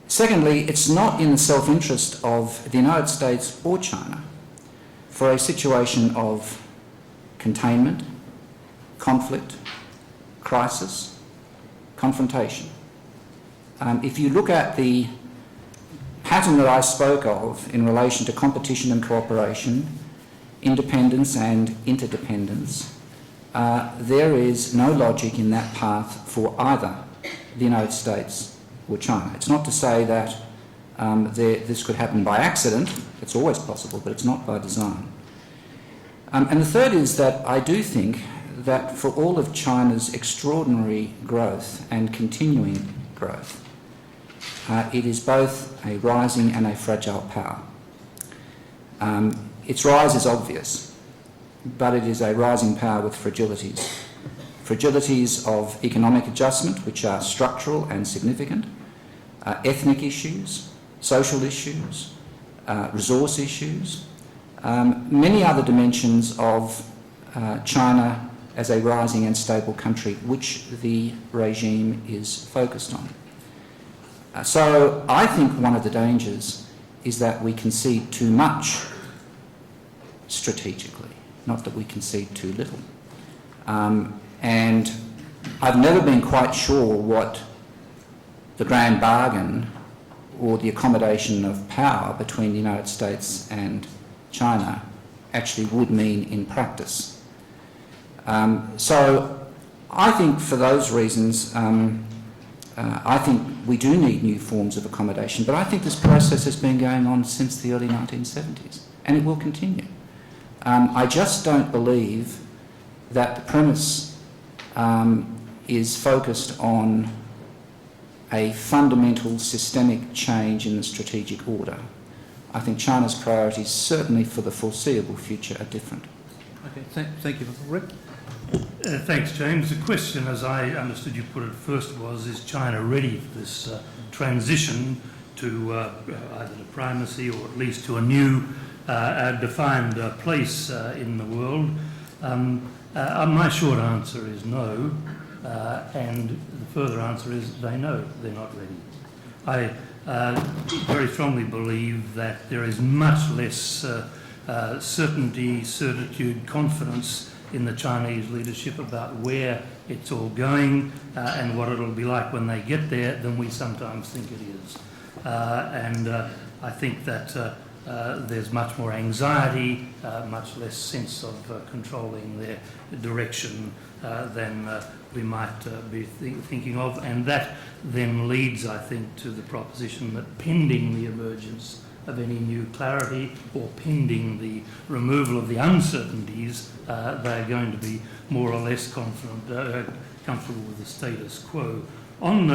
Secondly, it's not in the self-interest of the United States or China for a situation of containment, conflict, crisis, confrontation. If you look at the pattern that I spoke of in relation to competition and cooperation, independence and interdependence, there is no logic in that path for either the United States or China. It's not to say that this could happen by accident. It's always possible, but it's not by design. And the third is that I do think that for all of China's extraordinary growth and continuing growth, it is both a rising and a fragile power. Its rise is obvious, but it is a rising power with fragilities. Fragilities of economic adjustment, which are structural and significant, ethnic issues, social issues, resource issues, many other dimensions of China as a rising and stable country, which the regime is focused on. So I think one of the dangers is that we concede too much strategically, not that we concede too little. And I've never been quite sure what the grand bargain or the accommodation of power between the United States and China actually would mean in practice. So I think for those reasons, I think we do need new forms of accommodation, but I think this process has been going on since the early 1970s, and it will continue. I just don't believe that the premise is focused on a fundamental systemic change in the strategic order. I think China's priorities, certainly for the foreseeable future, are different. Okay, thank you. Rick? Thanks, James. The question, as I understood you put it first, was, is China ready for this transition to either to primacy or at least to a new defined place in the world? My short answer is no, and the further answer is they know they're not ready. I very strongly believe that there is much less certainty, certitude, confidence in the Chinese leadership about where it's all going and what it'll be like when they get there than we sometimes think it is. And I think that there's much more anxiety, much less sense of controlling their direction than we might be thinking of. And that then leads, I think, to the proposition that pending the emergence of any new clarity or pending the removal of the uncertainties, they're going to be more or less comfortable with the status quo. On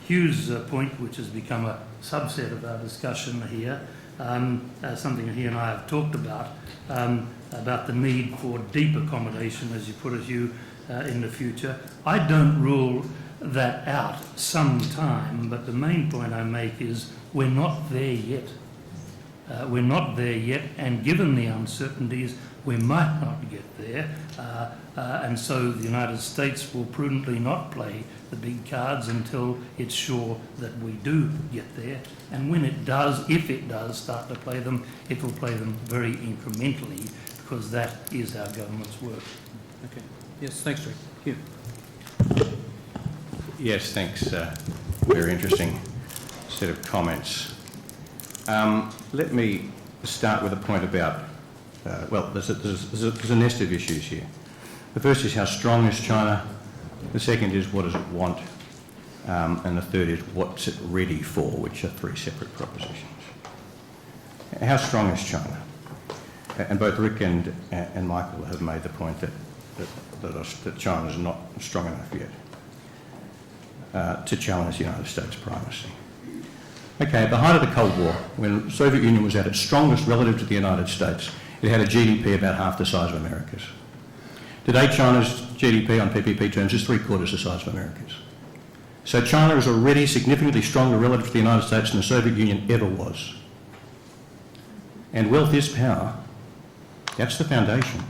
Hugh's point, which has become a subset of our discussion here, something he and I have talked about the need for deep accommodation, as you put it, Hugh, in the future. I don't rule that out sometime, but the main point I make is we're not there yet. We're not there yet, and given the uncertainties, we might not get there. And so the United States will prudently not play the big cards until it's sure that we do get there. And when it does, if it does start to play them, it will play them very incrementally, because that is our government's work. Okay. Yes, thanks, Rick. Hugh. Yes, thanks. Very interesting set of comments. Let me start with a point about, well, there's a nest of issues here. The first is how strong is China? The second is what does it want and the third is what's it ready for, which are three separate propositions. How strong is China? And both Rick and Michael have made the point that China is not strong enough yet to challenge the United States primacy. Okay, at the height of the Cold War, when the Soviet Union was at its strongest relative to the United States, it had a GDP about half the size of America's. Today, China's GDP on PPP terms is 3/4 the size of America's. So China is already significantly stronger relative to the United States than the Soviet Union ever was. And wealth is power. That's the foundation.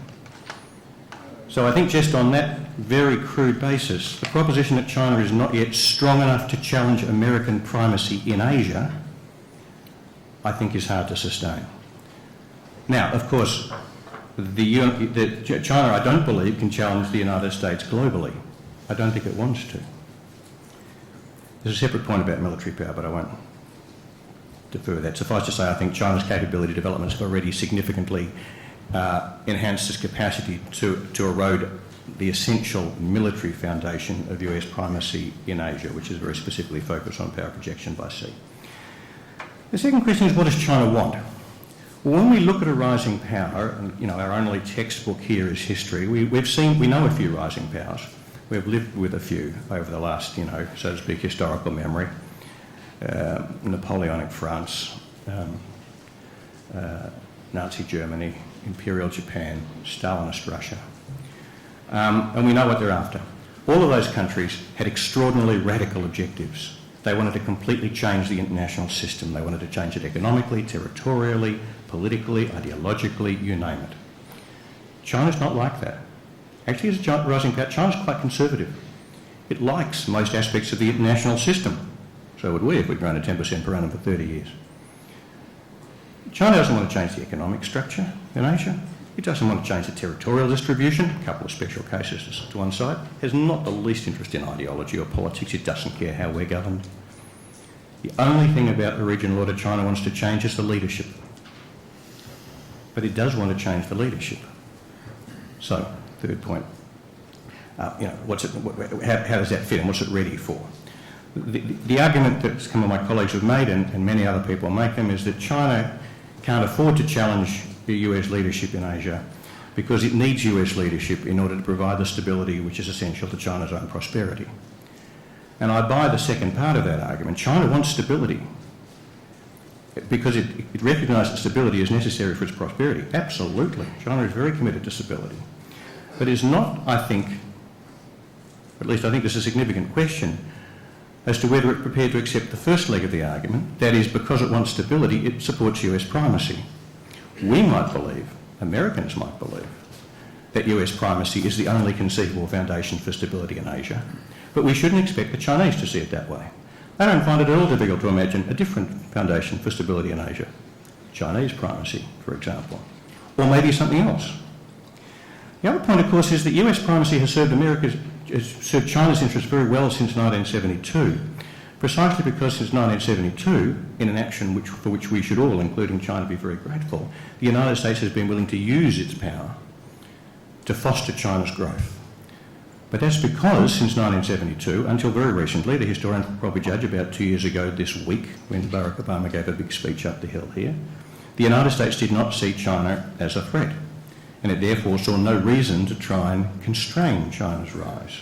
So I think just on that very crude basis, the proposition that China is not yet strong enough to challenge American primacy in Asia, I think is hard to sustain. Now, of course, China, I don't believe, can challenge the United States globally. I don't think it wants to. There's a separate point about military power, but I won't defer that. Suffice to say, I think China's capability developments have already significantly enhanced its capacity to erode the essential military foundation of US primacy in Asia, which is very specifically focused on power projection by sea. The second question is, what does China want? Well, when we look at a rising power, and our only textbook here is history, we know a few rising powers. We've lived with a few over the last, so to speak, historical memory. Napoleonic France, Nazi Germany, Imperial Japan, Stalinist Russia. And we know what they're after. All of those countries had extraordinarily radical objectives. They wanted to completely change the international system. They wanted to change it economically, territorially, politically, ideologically, you name it. China's not like that. Actually, as a rising power, China's quite conservative. It likes most aspects of the international system. So would we if we'd grown at 10% per annum for 30 years. China doesn't want to change the economic structure in Asia. It doesn't want to change the territorial distribution, a couple of special cases to one side. It has not the least interest in ideology or politics. It doesn't care how we're governed. The only thing about the regional order China wants to change is the leadership. But it does want to change the leadership. So, third point, how does that fit and what's it ready for? The argument that some of my colleagues have made and many other people make them is that China can't afford to challenge the US leadership in Asia because it needs US leadership in order to provide the stability which is essential to China's own prosperity. And I buy the second part of that argument. China wants stability because it recognises that stability is necessary for its prosperity. Absolutely. China is very committed to stability. But is not, I think, at least I think this is a significant question, as to whether it's prepared to accept the first leg of the argument, that is, because it wants stability, it supports US primacy. We might believe, Americans might believe, that US primacy is the only conceivable foundation for stability in Asia, but we shouldn't expect the Chinese to see it that way. I don't find it at all difficult to imagine a different foundation for stability in Asia. Chinese primacy, for example, or maybe something else. The other point, of course, is that US primacy has served China's interests very well since 1972, precisely because since 1972, in an action for which we should all, including China, be very grateful, the United States has been willing to use its power to foster China's growth. But that's because since 1972, until very recently, the historian will probably judge about 2 years ago this week, when Barack Obama gave a big speech up the hill here, the United States did not see China as a threat, and it therefore saw no reason to try and constrain China's rise.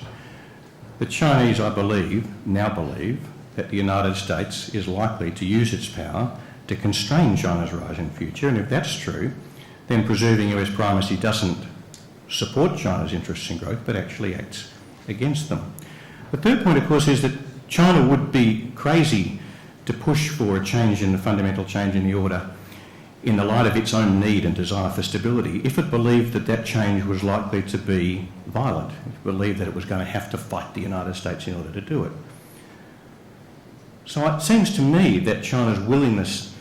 The Chinese, I believe, now believe that the United States is likely to use its power to constrain China's rise in future, and if that's true, then preserving US primacy doesn't support China's interests in growth, but actually acts against them. The third point, of course, is that China would be crazy to push for a change in the fundamental change in the order in the light of its own need and desire for stability if it believed that that change was likely to be violent, if it believed that it was going to have to fight the United States in order to do it. So it seems to me that China's willingness,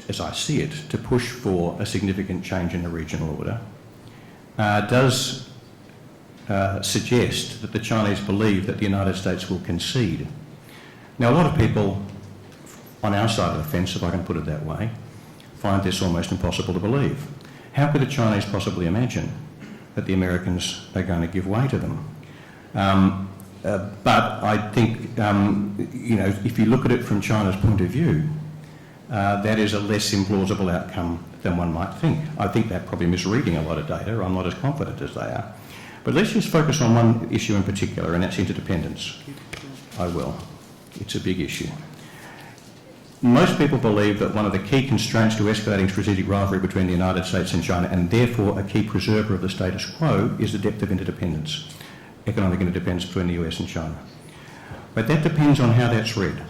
as I see it, to push for a significant change in the regional order does suggest that the Chinese believe that the United States will concede. Now, a lot of people on our side of the fence, if I can put it that way, find this almost impossible to believe. How could the Chinese possibly imagine that the Americans are going to give way to them? But I think, if you look at it from China's point of view, that is a less implausible outcome than one might think. I think they're probably misreading a lot of data. I'm not as confident as they are. But let's just focus on one issue in particular, and that's interdependence. I will. It's a big issue. Most people believe that one of the key constraints to escalating strategic rivalry between the United States and China, and therefore a key preserver of the status quo, is the depth of interdependence, economic interdependence between the US and China. But that depends on how that's read.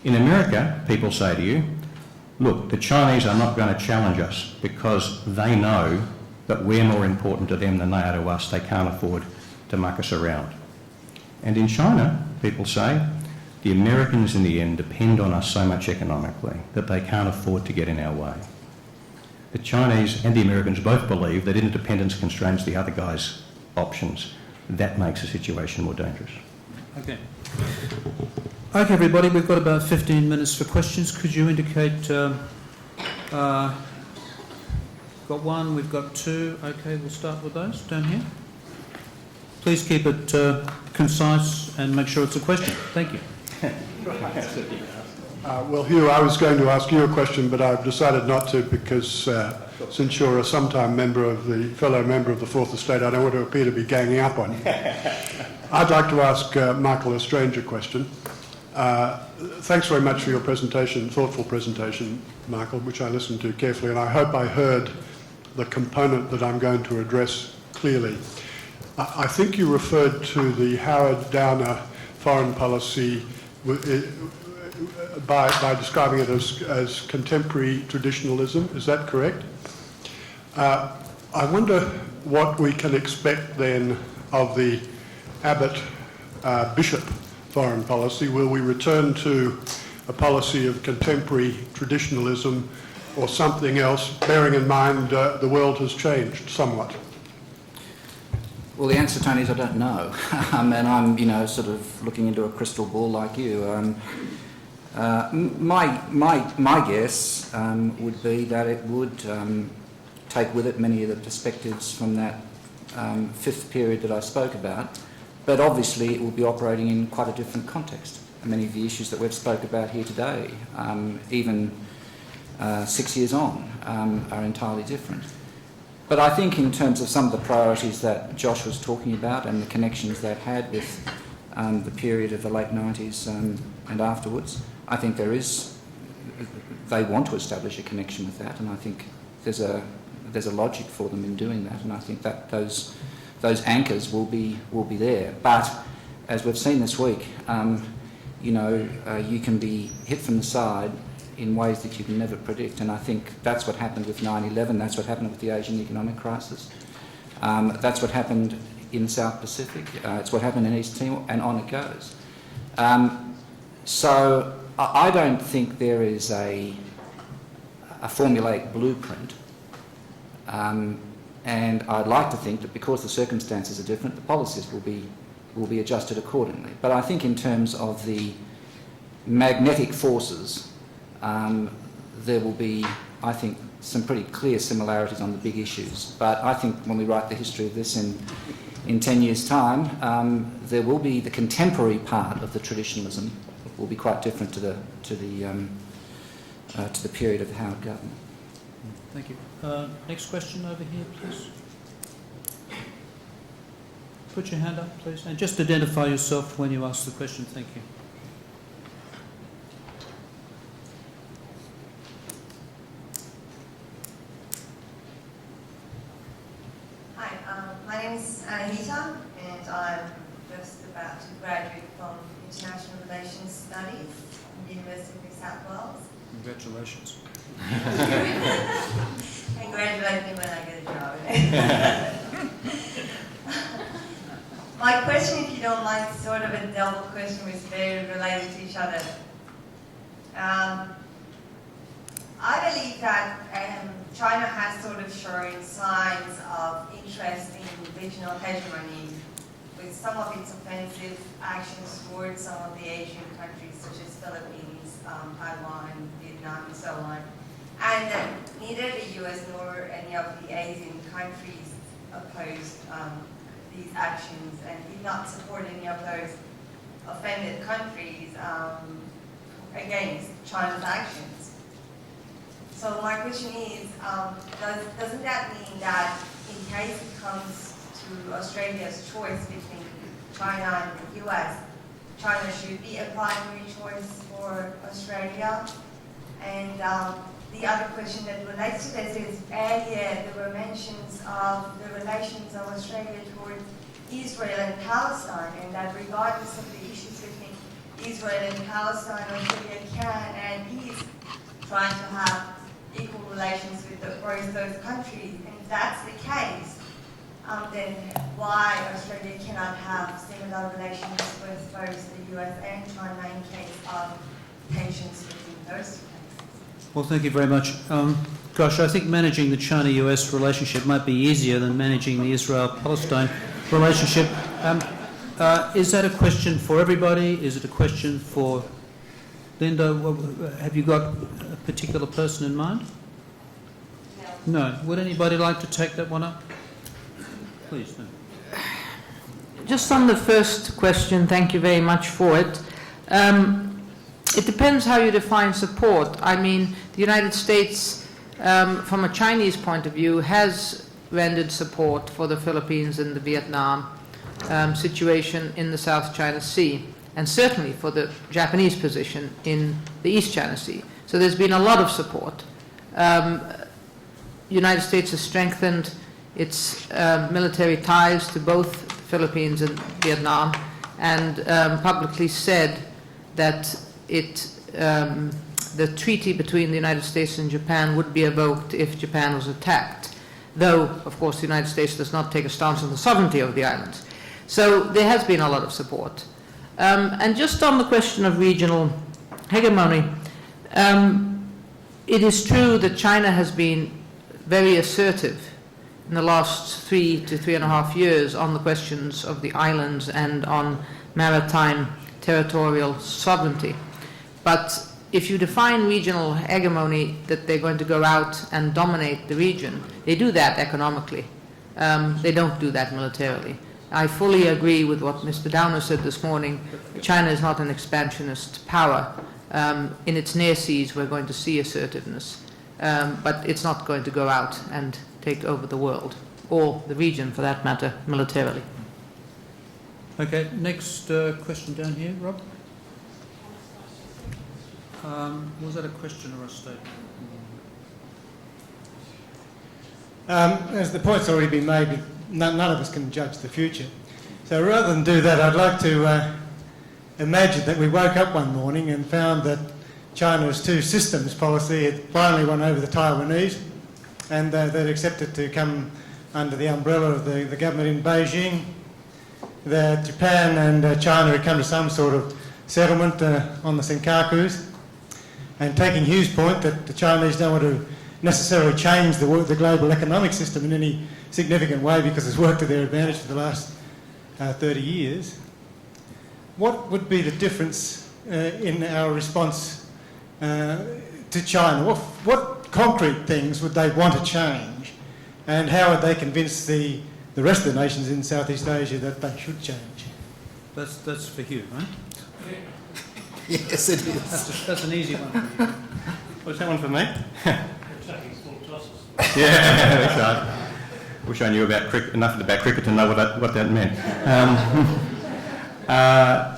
In America, people say to you, look, the Chinese are not going to challenge us because they know that we're more important to them than they are to us. They can't afford to muck us around. And in China, people say, the Americans in the end depend on us so much economically that they can't afford to get in our way. The Chinese and the Americans both believe that interdependence constrains the other guy's options. That makes the situation more dangerous. Okay. Okay, everybody, we've got about 15 minutes for questions. Could you indicate... got one, we've got two. Okay, we'll start with those down here. Please keep it concise and make sure it's a question. Thank you. Well, Hugh, I was going to ask you a question, but I've decided not to because since you're a sometime fellow member of the Fourth Estate, I don't want to appear to be ganging up on you. I'd like to ask Michael a stranger question. Thanks very much for your presentation, thoughtful presentation, Michael, which I listened to carefully, and I hope I heard the component that I'm going to address clearly. I think you referred to the Howard Downer foreign policy by describing it as contemporary traditionalism. Is that correct? I wonder what we can expect then of the Abbott-Bishop foreign policy. Will we return to a policy of contemporary traditionalism or something else, bearing in mind the world has changed somewhat? Well, the answer, Tony, is I don't know. And I'm, sort of looking into a crystal ball like you. My guess would be that it would take with it many of the perspectives from that fifth period that I spoke about, but obviously it will be operating in quite a different context. And many of the issues that we've spoke about here today, even 6 years on, are entirely different. But I think in terms of some of the priorities that Josh was talking about and the connections they've had with the period of the late 90s and afterwards, I think they want to establish a connection with that, and I think there's a logic for them in doing that, and I think that those anchors will be there. But as we've seen this week, you can be hit from the side in ways that you can never predict, and I think that's what happened with 9/11, that's what happened with the Asian economic crisis, that's what happened in the South Pacific, it's what happened in East Timor, and on it goes. So I don't think there is a formulaic blueprint, and I'd like to think that because the circumstances are different, the policies will be adjusted accordingly. But I think in terms of the magnetic forces, there will be, I think, some pretty clear similarities on the big issues. But I think when we write the history of this in 10 years' time, there will be the contemporary part of the traditionalism will be quite different to the period of the Howard government. Thank you. Next question over here, please. Put your hand up, please, and just identify yourself when you ask the question. Thank you. My name is Anahita, and I'm just about to graduate from International Relations Studies at the University of New South Wales. Congratulations. Congratulate me when I get a job. My question, if you don't mind, is sort of a double question, which is very related to each other. I believe that China has sort of shown signs of interest in regional hegemony with some of its offensive actions towards some of the Asian countries such as Philippines, Taiwan, Vietnam, and so on. And neither the US nor any of the Asian countries opposed these actions and did not support any of those offended countries against China's actions. So my question is, doesn't that mean that in case it comes to Australia's choice between China and the US, China should be a primary choice for Australia? And the other question that relates to this is, earlier there were mentions of the relations of Australia towards Israel and Palestine, and that regardless of the issues between Israel and Palestine, Australia can and is trying to have equal relations with both those countries. And if that's the case, then why Australia cannot have similar relations with both the US and China in case of tensions between those two countries? Well, thank you very much. Gosh, I think managing the China-US relationship might be easier than managing the Israel-Palestine relationship. Is that a question for everybody? Is it a question for Linda? Have you got a particular person in mind? No. Would anybody like to take that one up? Please. No. Just on the first question, thank you very much for it. It depends how you define support. I mean, the United States, from a Chinese point of view, has rendered support for the Philippines and the Vietnam situation in the South China Sea, and certainly for the Japanese position in the East China Sea. So there's been a lot of support. The United States has strengthened its military ties to both the Philippines and Vietnam, and publicly said that the treaty between the United States and Japan would be invoked if Japan was attacked, though, of course, the United States does not take a stance on the sovereignty of the islands. So there has been a lot of support. And just on the question of regional hegemony, it is true that China has been very assertive in the last 3 to 3.5 years on the questions of the islands and on maritime territorial sovereignty. But if you define regional hegemony that they're going to go out and dominate the region, they do that economically. They don't do that militarily. I fully agree with what Mr. Downer said this morning. China is not an expansionist power. In its near seas, we're going to see assertiveness. But it's not going to go out and take over the world, or the region for that matter, militarily. Okay, next question down here, Rob. Was that a question or a statement? As the point's already been made, none of us can judge the future. So rather than do that, I'd like to imagine that we woke up one morning and found that China's two systems policy had finally won over the Taiwanese, and they'd accepted to come under the umbrella of the government in Beijing. That Japan and China had come to some sort of settlement on the Senkakus. And taking Hugh's point that the Chinese don't want to necessarily change the global economic system in any significant way because it's worked to their advantage for the last 30 years, what would be the difference in our response to China? What concrete things would they want to change, and how would they convince the rest of the nations in Southeast Asia that they should change? That's for Hugh, right? Yes, it is. That's an easy one for you. What's that one for me? Yeah, that's right. Wish I knew about enough about cricket to know what that meant. I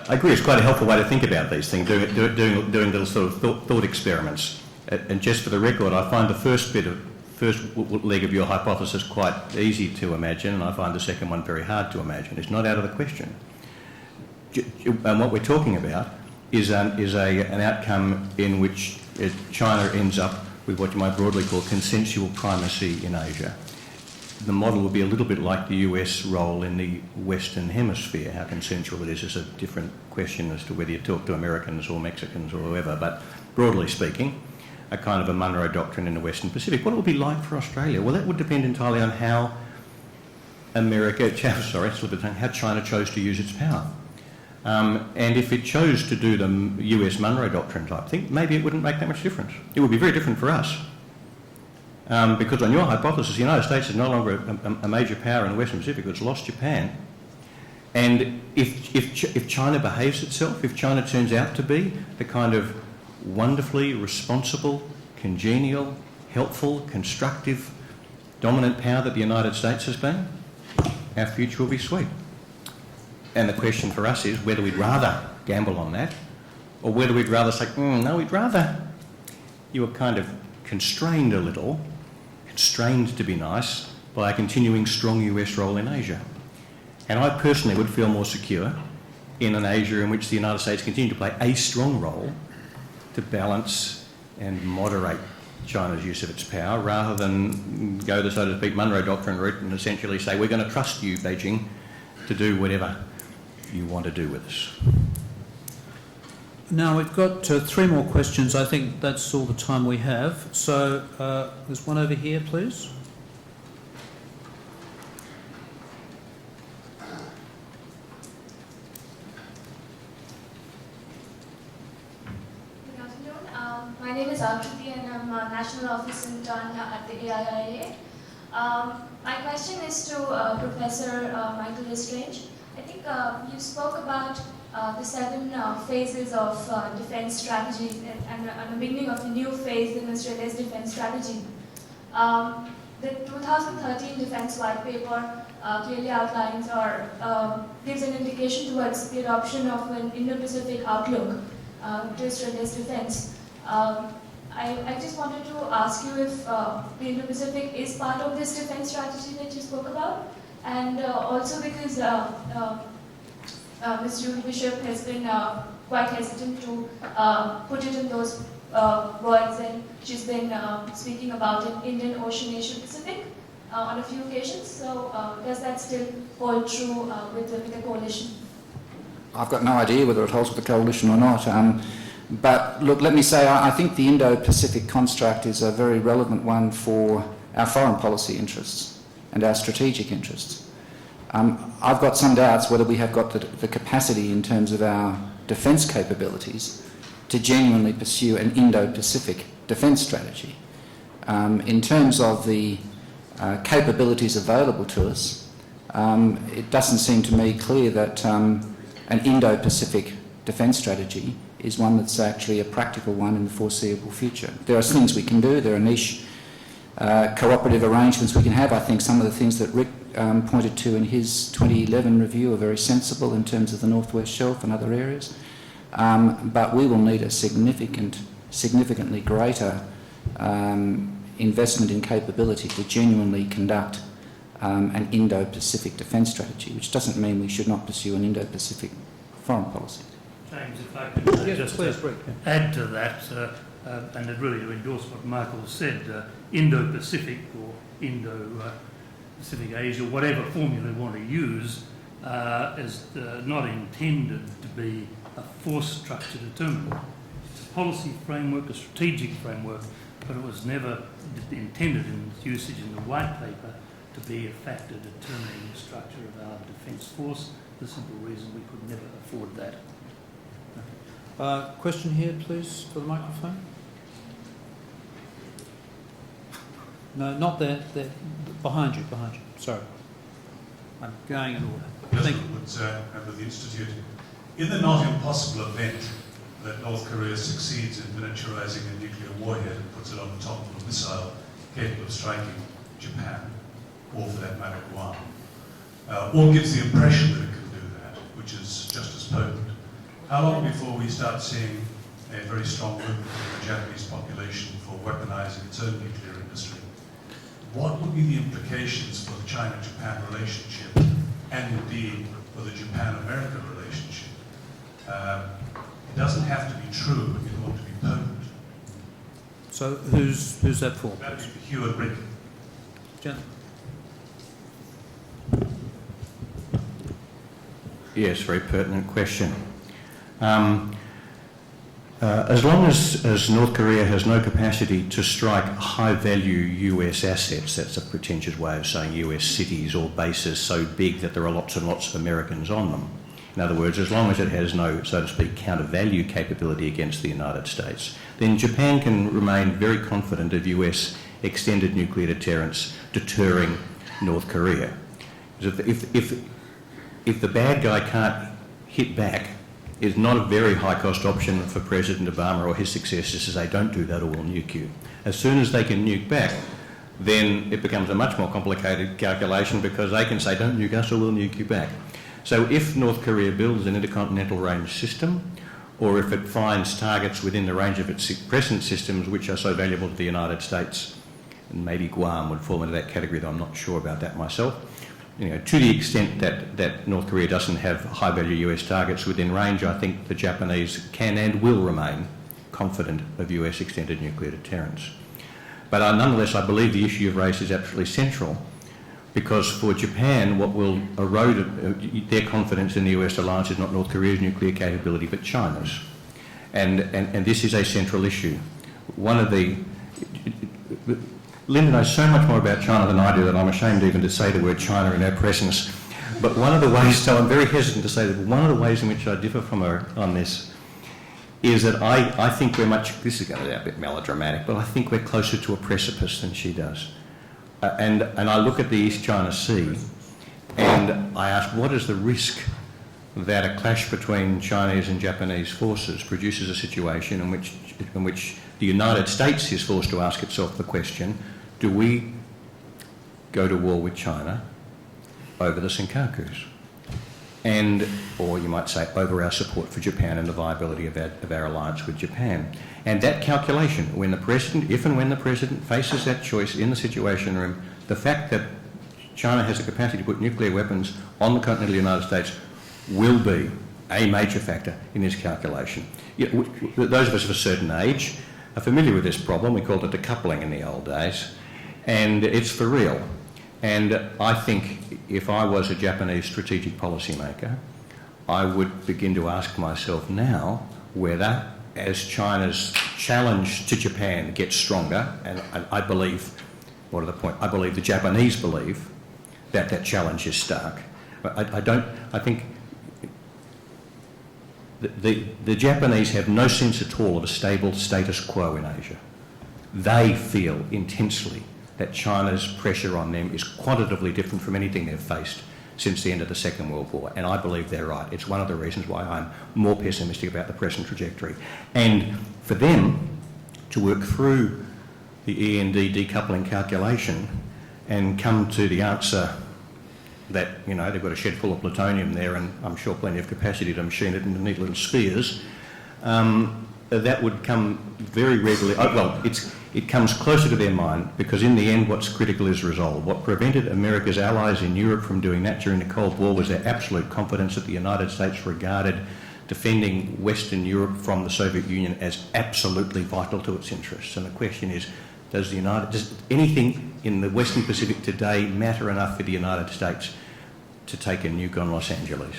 agree, it's quite a helpful way to think about these things, doing little sort of thought experiments. And just for the record, I find the first leg of your hypothesis quite easy to imagine, and I find the second one very hard to imagine. It's not out of the question. And what we're talking about is an outcome in which China ends up with what you might broadly call consensual primacy in Asia. The model will be a little bit like the US role in the Western Hemisphere. How consensual it is a different question as to whether you talk to Americans or Mexicans or whoever, but broadly speaking, a kind of a Monroe Doctrine in the Western Pacific. What it will be like for Australia? Well, that would depend entirely on how how China chose to use its power. And if it chose to do the US Monroe Doctrine type thing, maybe it wouldn't make that much difference. It would be very different for us. Because on your hypothesis, the United States is no longer a major power in the Western Pacific. It's lost Japan. And if China behaves itself, if China turns out to be the kind of wonderfully responsible, congenial, helpful, constructive, dominant power that the United States has been, our future will be sweet. And the question for us is whether we'd rather gamble on that or whether we'd rather say, no, we'd rather you were kind of constrained a little, constrained to be nice, by a continuing strong US role in Asia. And I personally would feel more secure in an Asia in which the United States continue to play a strong role to balance and moderate China's use of its power, rather than go the, so to speak, Monroe Doctrine route and essentially say, we're going to trust you, Beijing, to do whatever you want to do with us. Now, we've got 3 more questions. I think that's all the time we have. So there's one over here, please. Good afternoon. My name is Akriti and I'm a National Office Intern at the AIIA. My question is to Professor Michael Lestrange. I think you spoke about the 7 phases of defence strategy and the beginning of a new phase in Australia's defence strategy. The 2013 Defence White Paper clearly outlines or gives an indication towards the adoption of an Indo-Pacific outlook to Australia's defence. I just wanted to ask you if the Indo-Pacific is part of this defence strategy that you spoke about, and also because Ms. Julie Bishop has been quite hesitant to put it in those words, and she's been speaking about an Indian Ocean Asia Pacific on a few occasions. So does that still hold true with the coalition? I've got no idea whether it holds with the coalition or not. But look, let me say, I think the Indo-Pacific construct is a very relevant one for our foreign policy interests and our strategic interests. I've got some doubts whether we have got the capacity in terms of our defence capabilities to genuinely pursue an Indo-Pacific defence strategy. In terms of the capabilities available to us, it doesn't seem to me clear that an Indo-Pacific defence strategy is one that's actually a practical one in the foreseeable future. There are things we can do, there are niche cooperative arrangements we can have. I think some of the things that Rick pointed to in his 2011 review are very sensible in terms of the North West Shelf and other areas. But we will need a significantly greater investment in capability to genuinely conduct an Indo-Pacific defence strategy, which doesn't mean we should not pursue an Indo-Pacific foreign policy. James, if I could Yes, just please, add to that, and really to endorse what Michael said, Indo-Pacific or Indo-Pacific Asia, whatever formula you want to use, is not intended to be a force structure determinant. It's a policy framework, a strategic framework, but it was never intended in its usage in the white paper to be a factor determining the structure of our defence force. The simple reason we could never afford that. Question here, please, for the microphone. No, not there. There, behind you. Sorry, I'm going in order. Thank you. Member of the Institute. In the not impossible event that North Korea succeeds in miniaturising a nuclear warhead and puts it on the top of a missile capable of striking Japan, or for that matter Guam, or gives the impression that it can do that, which is just as potent. How long before we start seeing a very strong movement in the Japanese population for weaponising its own nuclear industry? What would be the implications for the China-Japan relationship, and indeed for the Japan-America relationship? It doesn't have to be true in order to be potent. So who's that for? That would be Hugh and Rick. Gentlemen. Yes, very pertinent question. As long as North Korea has no capacity to strike high-value US assets, that's a pretentious way of saying US cities or bases so big that there are lots and lots of Americans on them. In other words, as long as it has no, so to speak, counter-value capability against the United States, then Japan can remain very confident of US extended nuclear deterrence deterring North Korea. If if the bad guy can't hit back, is not a very high-cost option for President Obama or his successors to say, don't do that or we'll nuke you. As soon as they can nuke back, then it becomes a much more complicated calculation because they can say, don't nuke us or we'll nuke you back. So if North Korea builds an intercontinental range system, or if it finds targets within the range of its present systems which are so valuable to the United States, and maybe Guam would fall into that category, though I'm not sure about that myself, you know, to the extent that North Korea doesn't have high-value US targets within range, I think the Japanese can and will remain confident of US extended nuclear deterrence. But nonetheless, I believe the issue of race is absolutely central, because for Japan, what will erode their confidence in the US alliance is not North Korea's nuclear capability, but China's. And this is a central issue. One of the... Linda knows so much more about China than I do that I'm ashamed even to say the word China in her presence. But one of the ways, so I'm very hesitant to say that, one of the ways in which I differ from her on this is that I think we're much, this is going to be a bit melodramatic, but I think we're closer to a precipice than she does. And I look at the East China Sea and I ask, what is the risk that a clash between Chinese and Japanese forces produces a situation in which the United States is forced to ask itself the question, do we go to war with China over the Senkakus? And, or you might say, over our support for Japan and the viability of our alliance with Japan. And that calculation, when the President, if and when the President faces that choice in the Situation Room, the fact that China has the capacity to put nuclear weapons on the continental United States will be a major factor in his calculation. You know, those of us of a certain age are familiar with this problem. We called it decoupling in the old days, and it's for real. And I think if I was a Japanese strategic policymaker, I would begin to ask myself now whether, as China's challenge to Japan gets stronger, and I believe, what are the point? I believe the Japanese believe that that challenge is stark. I think the Japanese have no sense at all of a stable status quo in Asia. They feel intensely that China's pressure on them is quantitatively different from anything they've faced since the end of the Second World War, and I believe they're right. It's one of the reasons why I'm more pessimistic about the present trajectory. And for them to work through the END decoupling calculation and come to the answer that, you know, they've got a shed full of plutonium there and I'm sure plenty of capacity to machine it into neat little spheres, that would come very regularly. Well, it comes closer to their mind because in the end what's critical is resolve. What prevented America's allies in Europe from doing that during the Cold War was their absolute confidence that the United States regarded defending Western Europe from the Soviet Union as absolutely vital to its interests. And the question is, does anything in the Western Pacific today matter enough for the United States to take a nuke on Los Angeles?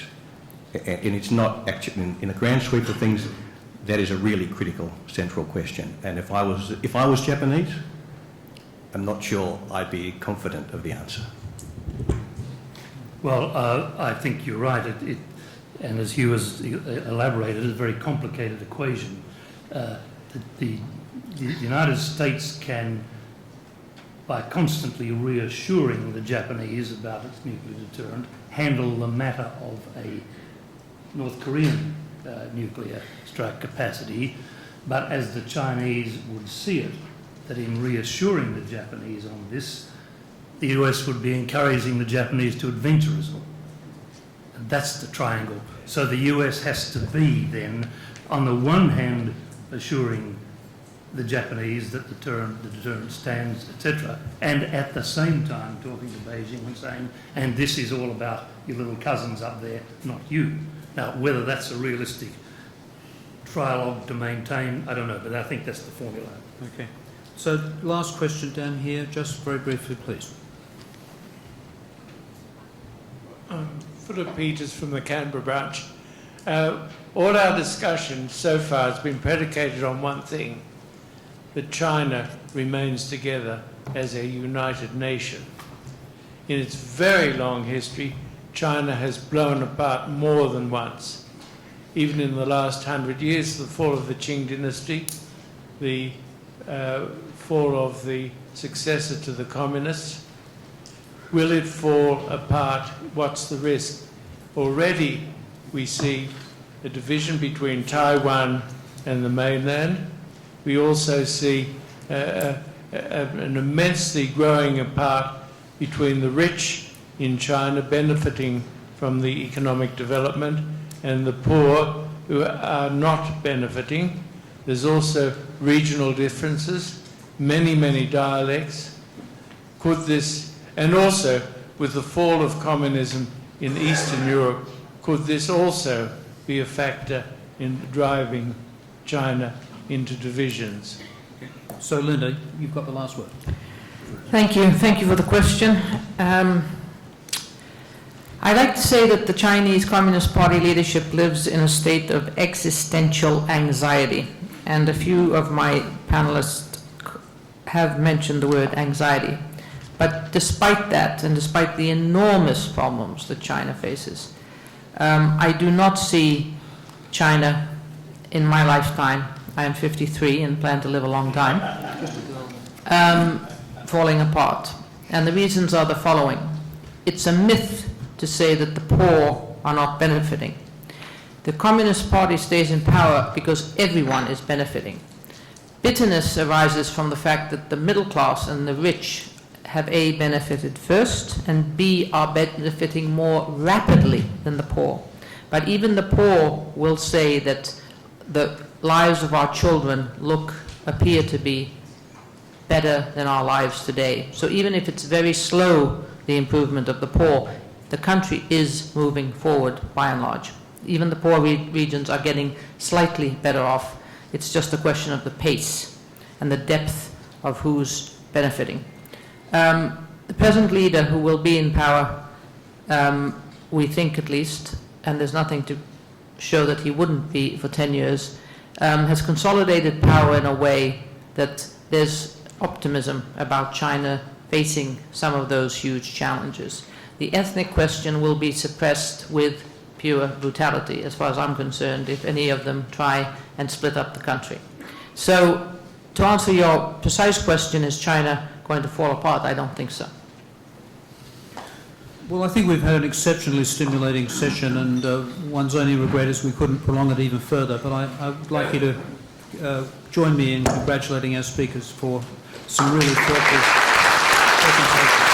And it's not actually, in the grand sweep of things, that is a really critical central question. And if I was Japanese, I'm not sure I'd be confident of the answer. Well, I think you're right. And as Hugh has elaborated, it's a very complicated equation. The United States can, by constantly reassuring the Japanese about its nuclear deterrent, handle the matter of a North Korean nuclear strike capacity, but as the Chinese would see it, that in reassuring the Japanese on this, the US would be encouraging the Japanese to adventurism. And that's the triangle. So the US has to be then, on the one hand, assuring the Japanese that the deterrent stands, etc., and at the same time talking to Beijing and saying, and this is all about your little cousins up there, not you. Now, whether that's a realistic trialogue to maintain, I don't know, but I think that's the formula. Okay. So, last question down here, just very briefly, please. Philip Peters from the Canberra branch. All our discussion so far has been predicated on one thing, that China remains together as a united nation. In its very long history, China has blown apart more than once. Even in the last 100 years, the fall of the Qing dynasty, the fall of the successor to the communists. Will it fall apart? What's the risk? already we see a division between Taiwan and the mainland. We also see an immensely growing apart between the rich in China benefiting from the economic development and the poor who are not benefiting. There's also regional differences, many dialects. Could this, and also with the fall of communism in Eastern Europe, could this also be a factor in driving China into divisions? So, Linda, you've got the last word. Thank you. Thank you for the question. I like to say that the Chinese Communist Party leadership lives in a state of existential anxiety. And a few of my panelists have mentioned the word anxiety. But despite that, and despite the enormous problems that China faces, I do not see China in my lifetime, I am 53 and plan to live a long time, falling apart. And the reasons are the following. It's a myth to say that the poor are not benefiting. The Communist Party stays in power because everyone is benefiting. Bitterness arises from the fact that the middle class and the rich have A, benefited first, and B, are benefiting more rapidly than the poor. But even the poor will say that the lives of our children appear to be better than our lives today. So even if it's very slow, the improvement of the poor, the country is moving forward by and large. Even the poor regions are getting slightly better off. It's just a question of the pace and the depth of who's benefiting. The present leader who will be in power, we think at least, and there's nothing to show that he wouldn't be for 10 years, has consolidated power in a way that there's optimism about China facing some of those huge challenges. The ethnic question will be suppressed with pure brutality, as far as I'm concerned, if any of them try and split up the country. So, to answer your precise question, is China going to fall apart? I don't think so. Well, I think we've had an exceptionally stimulating session, and one's only regret is we couldn't prolong it even further. But I would like you to join me in congratulating our speakers for some really thoughtful presentations.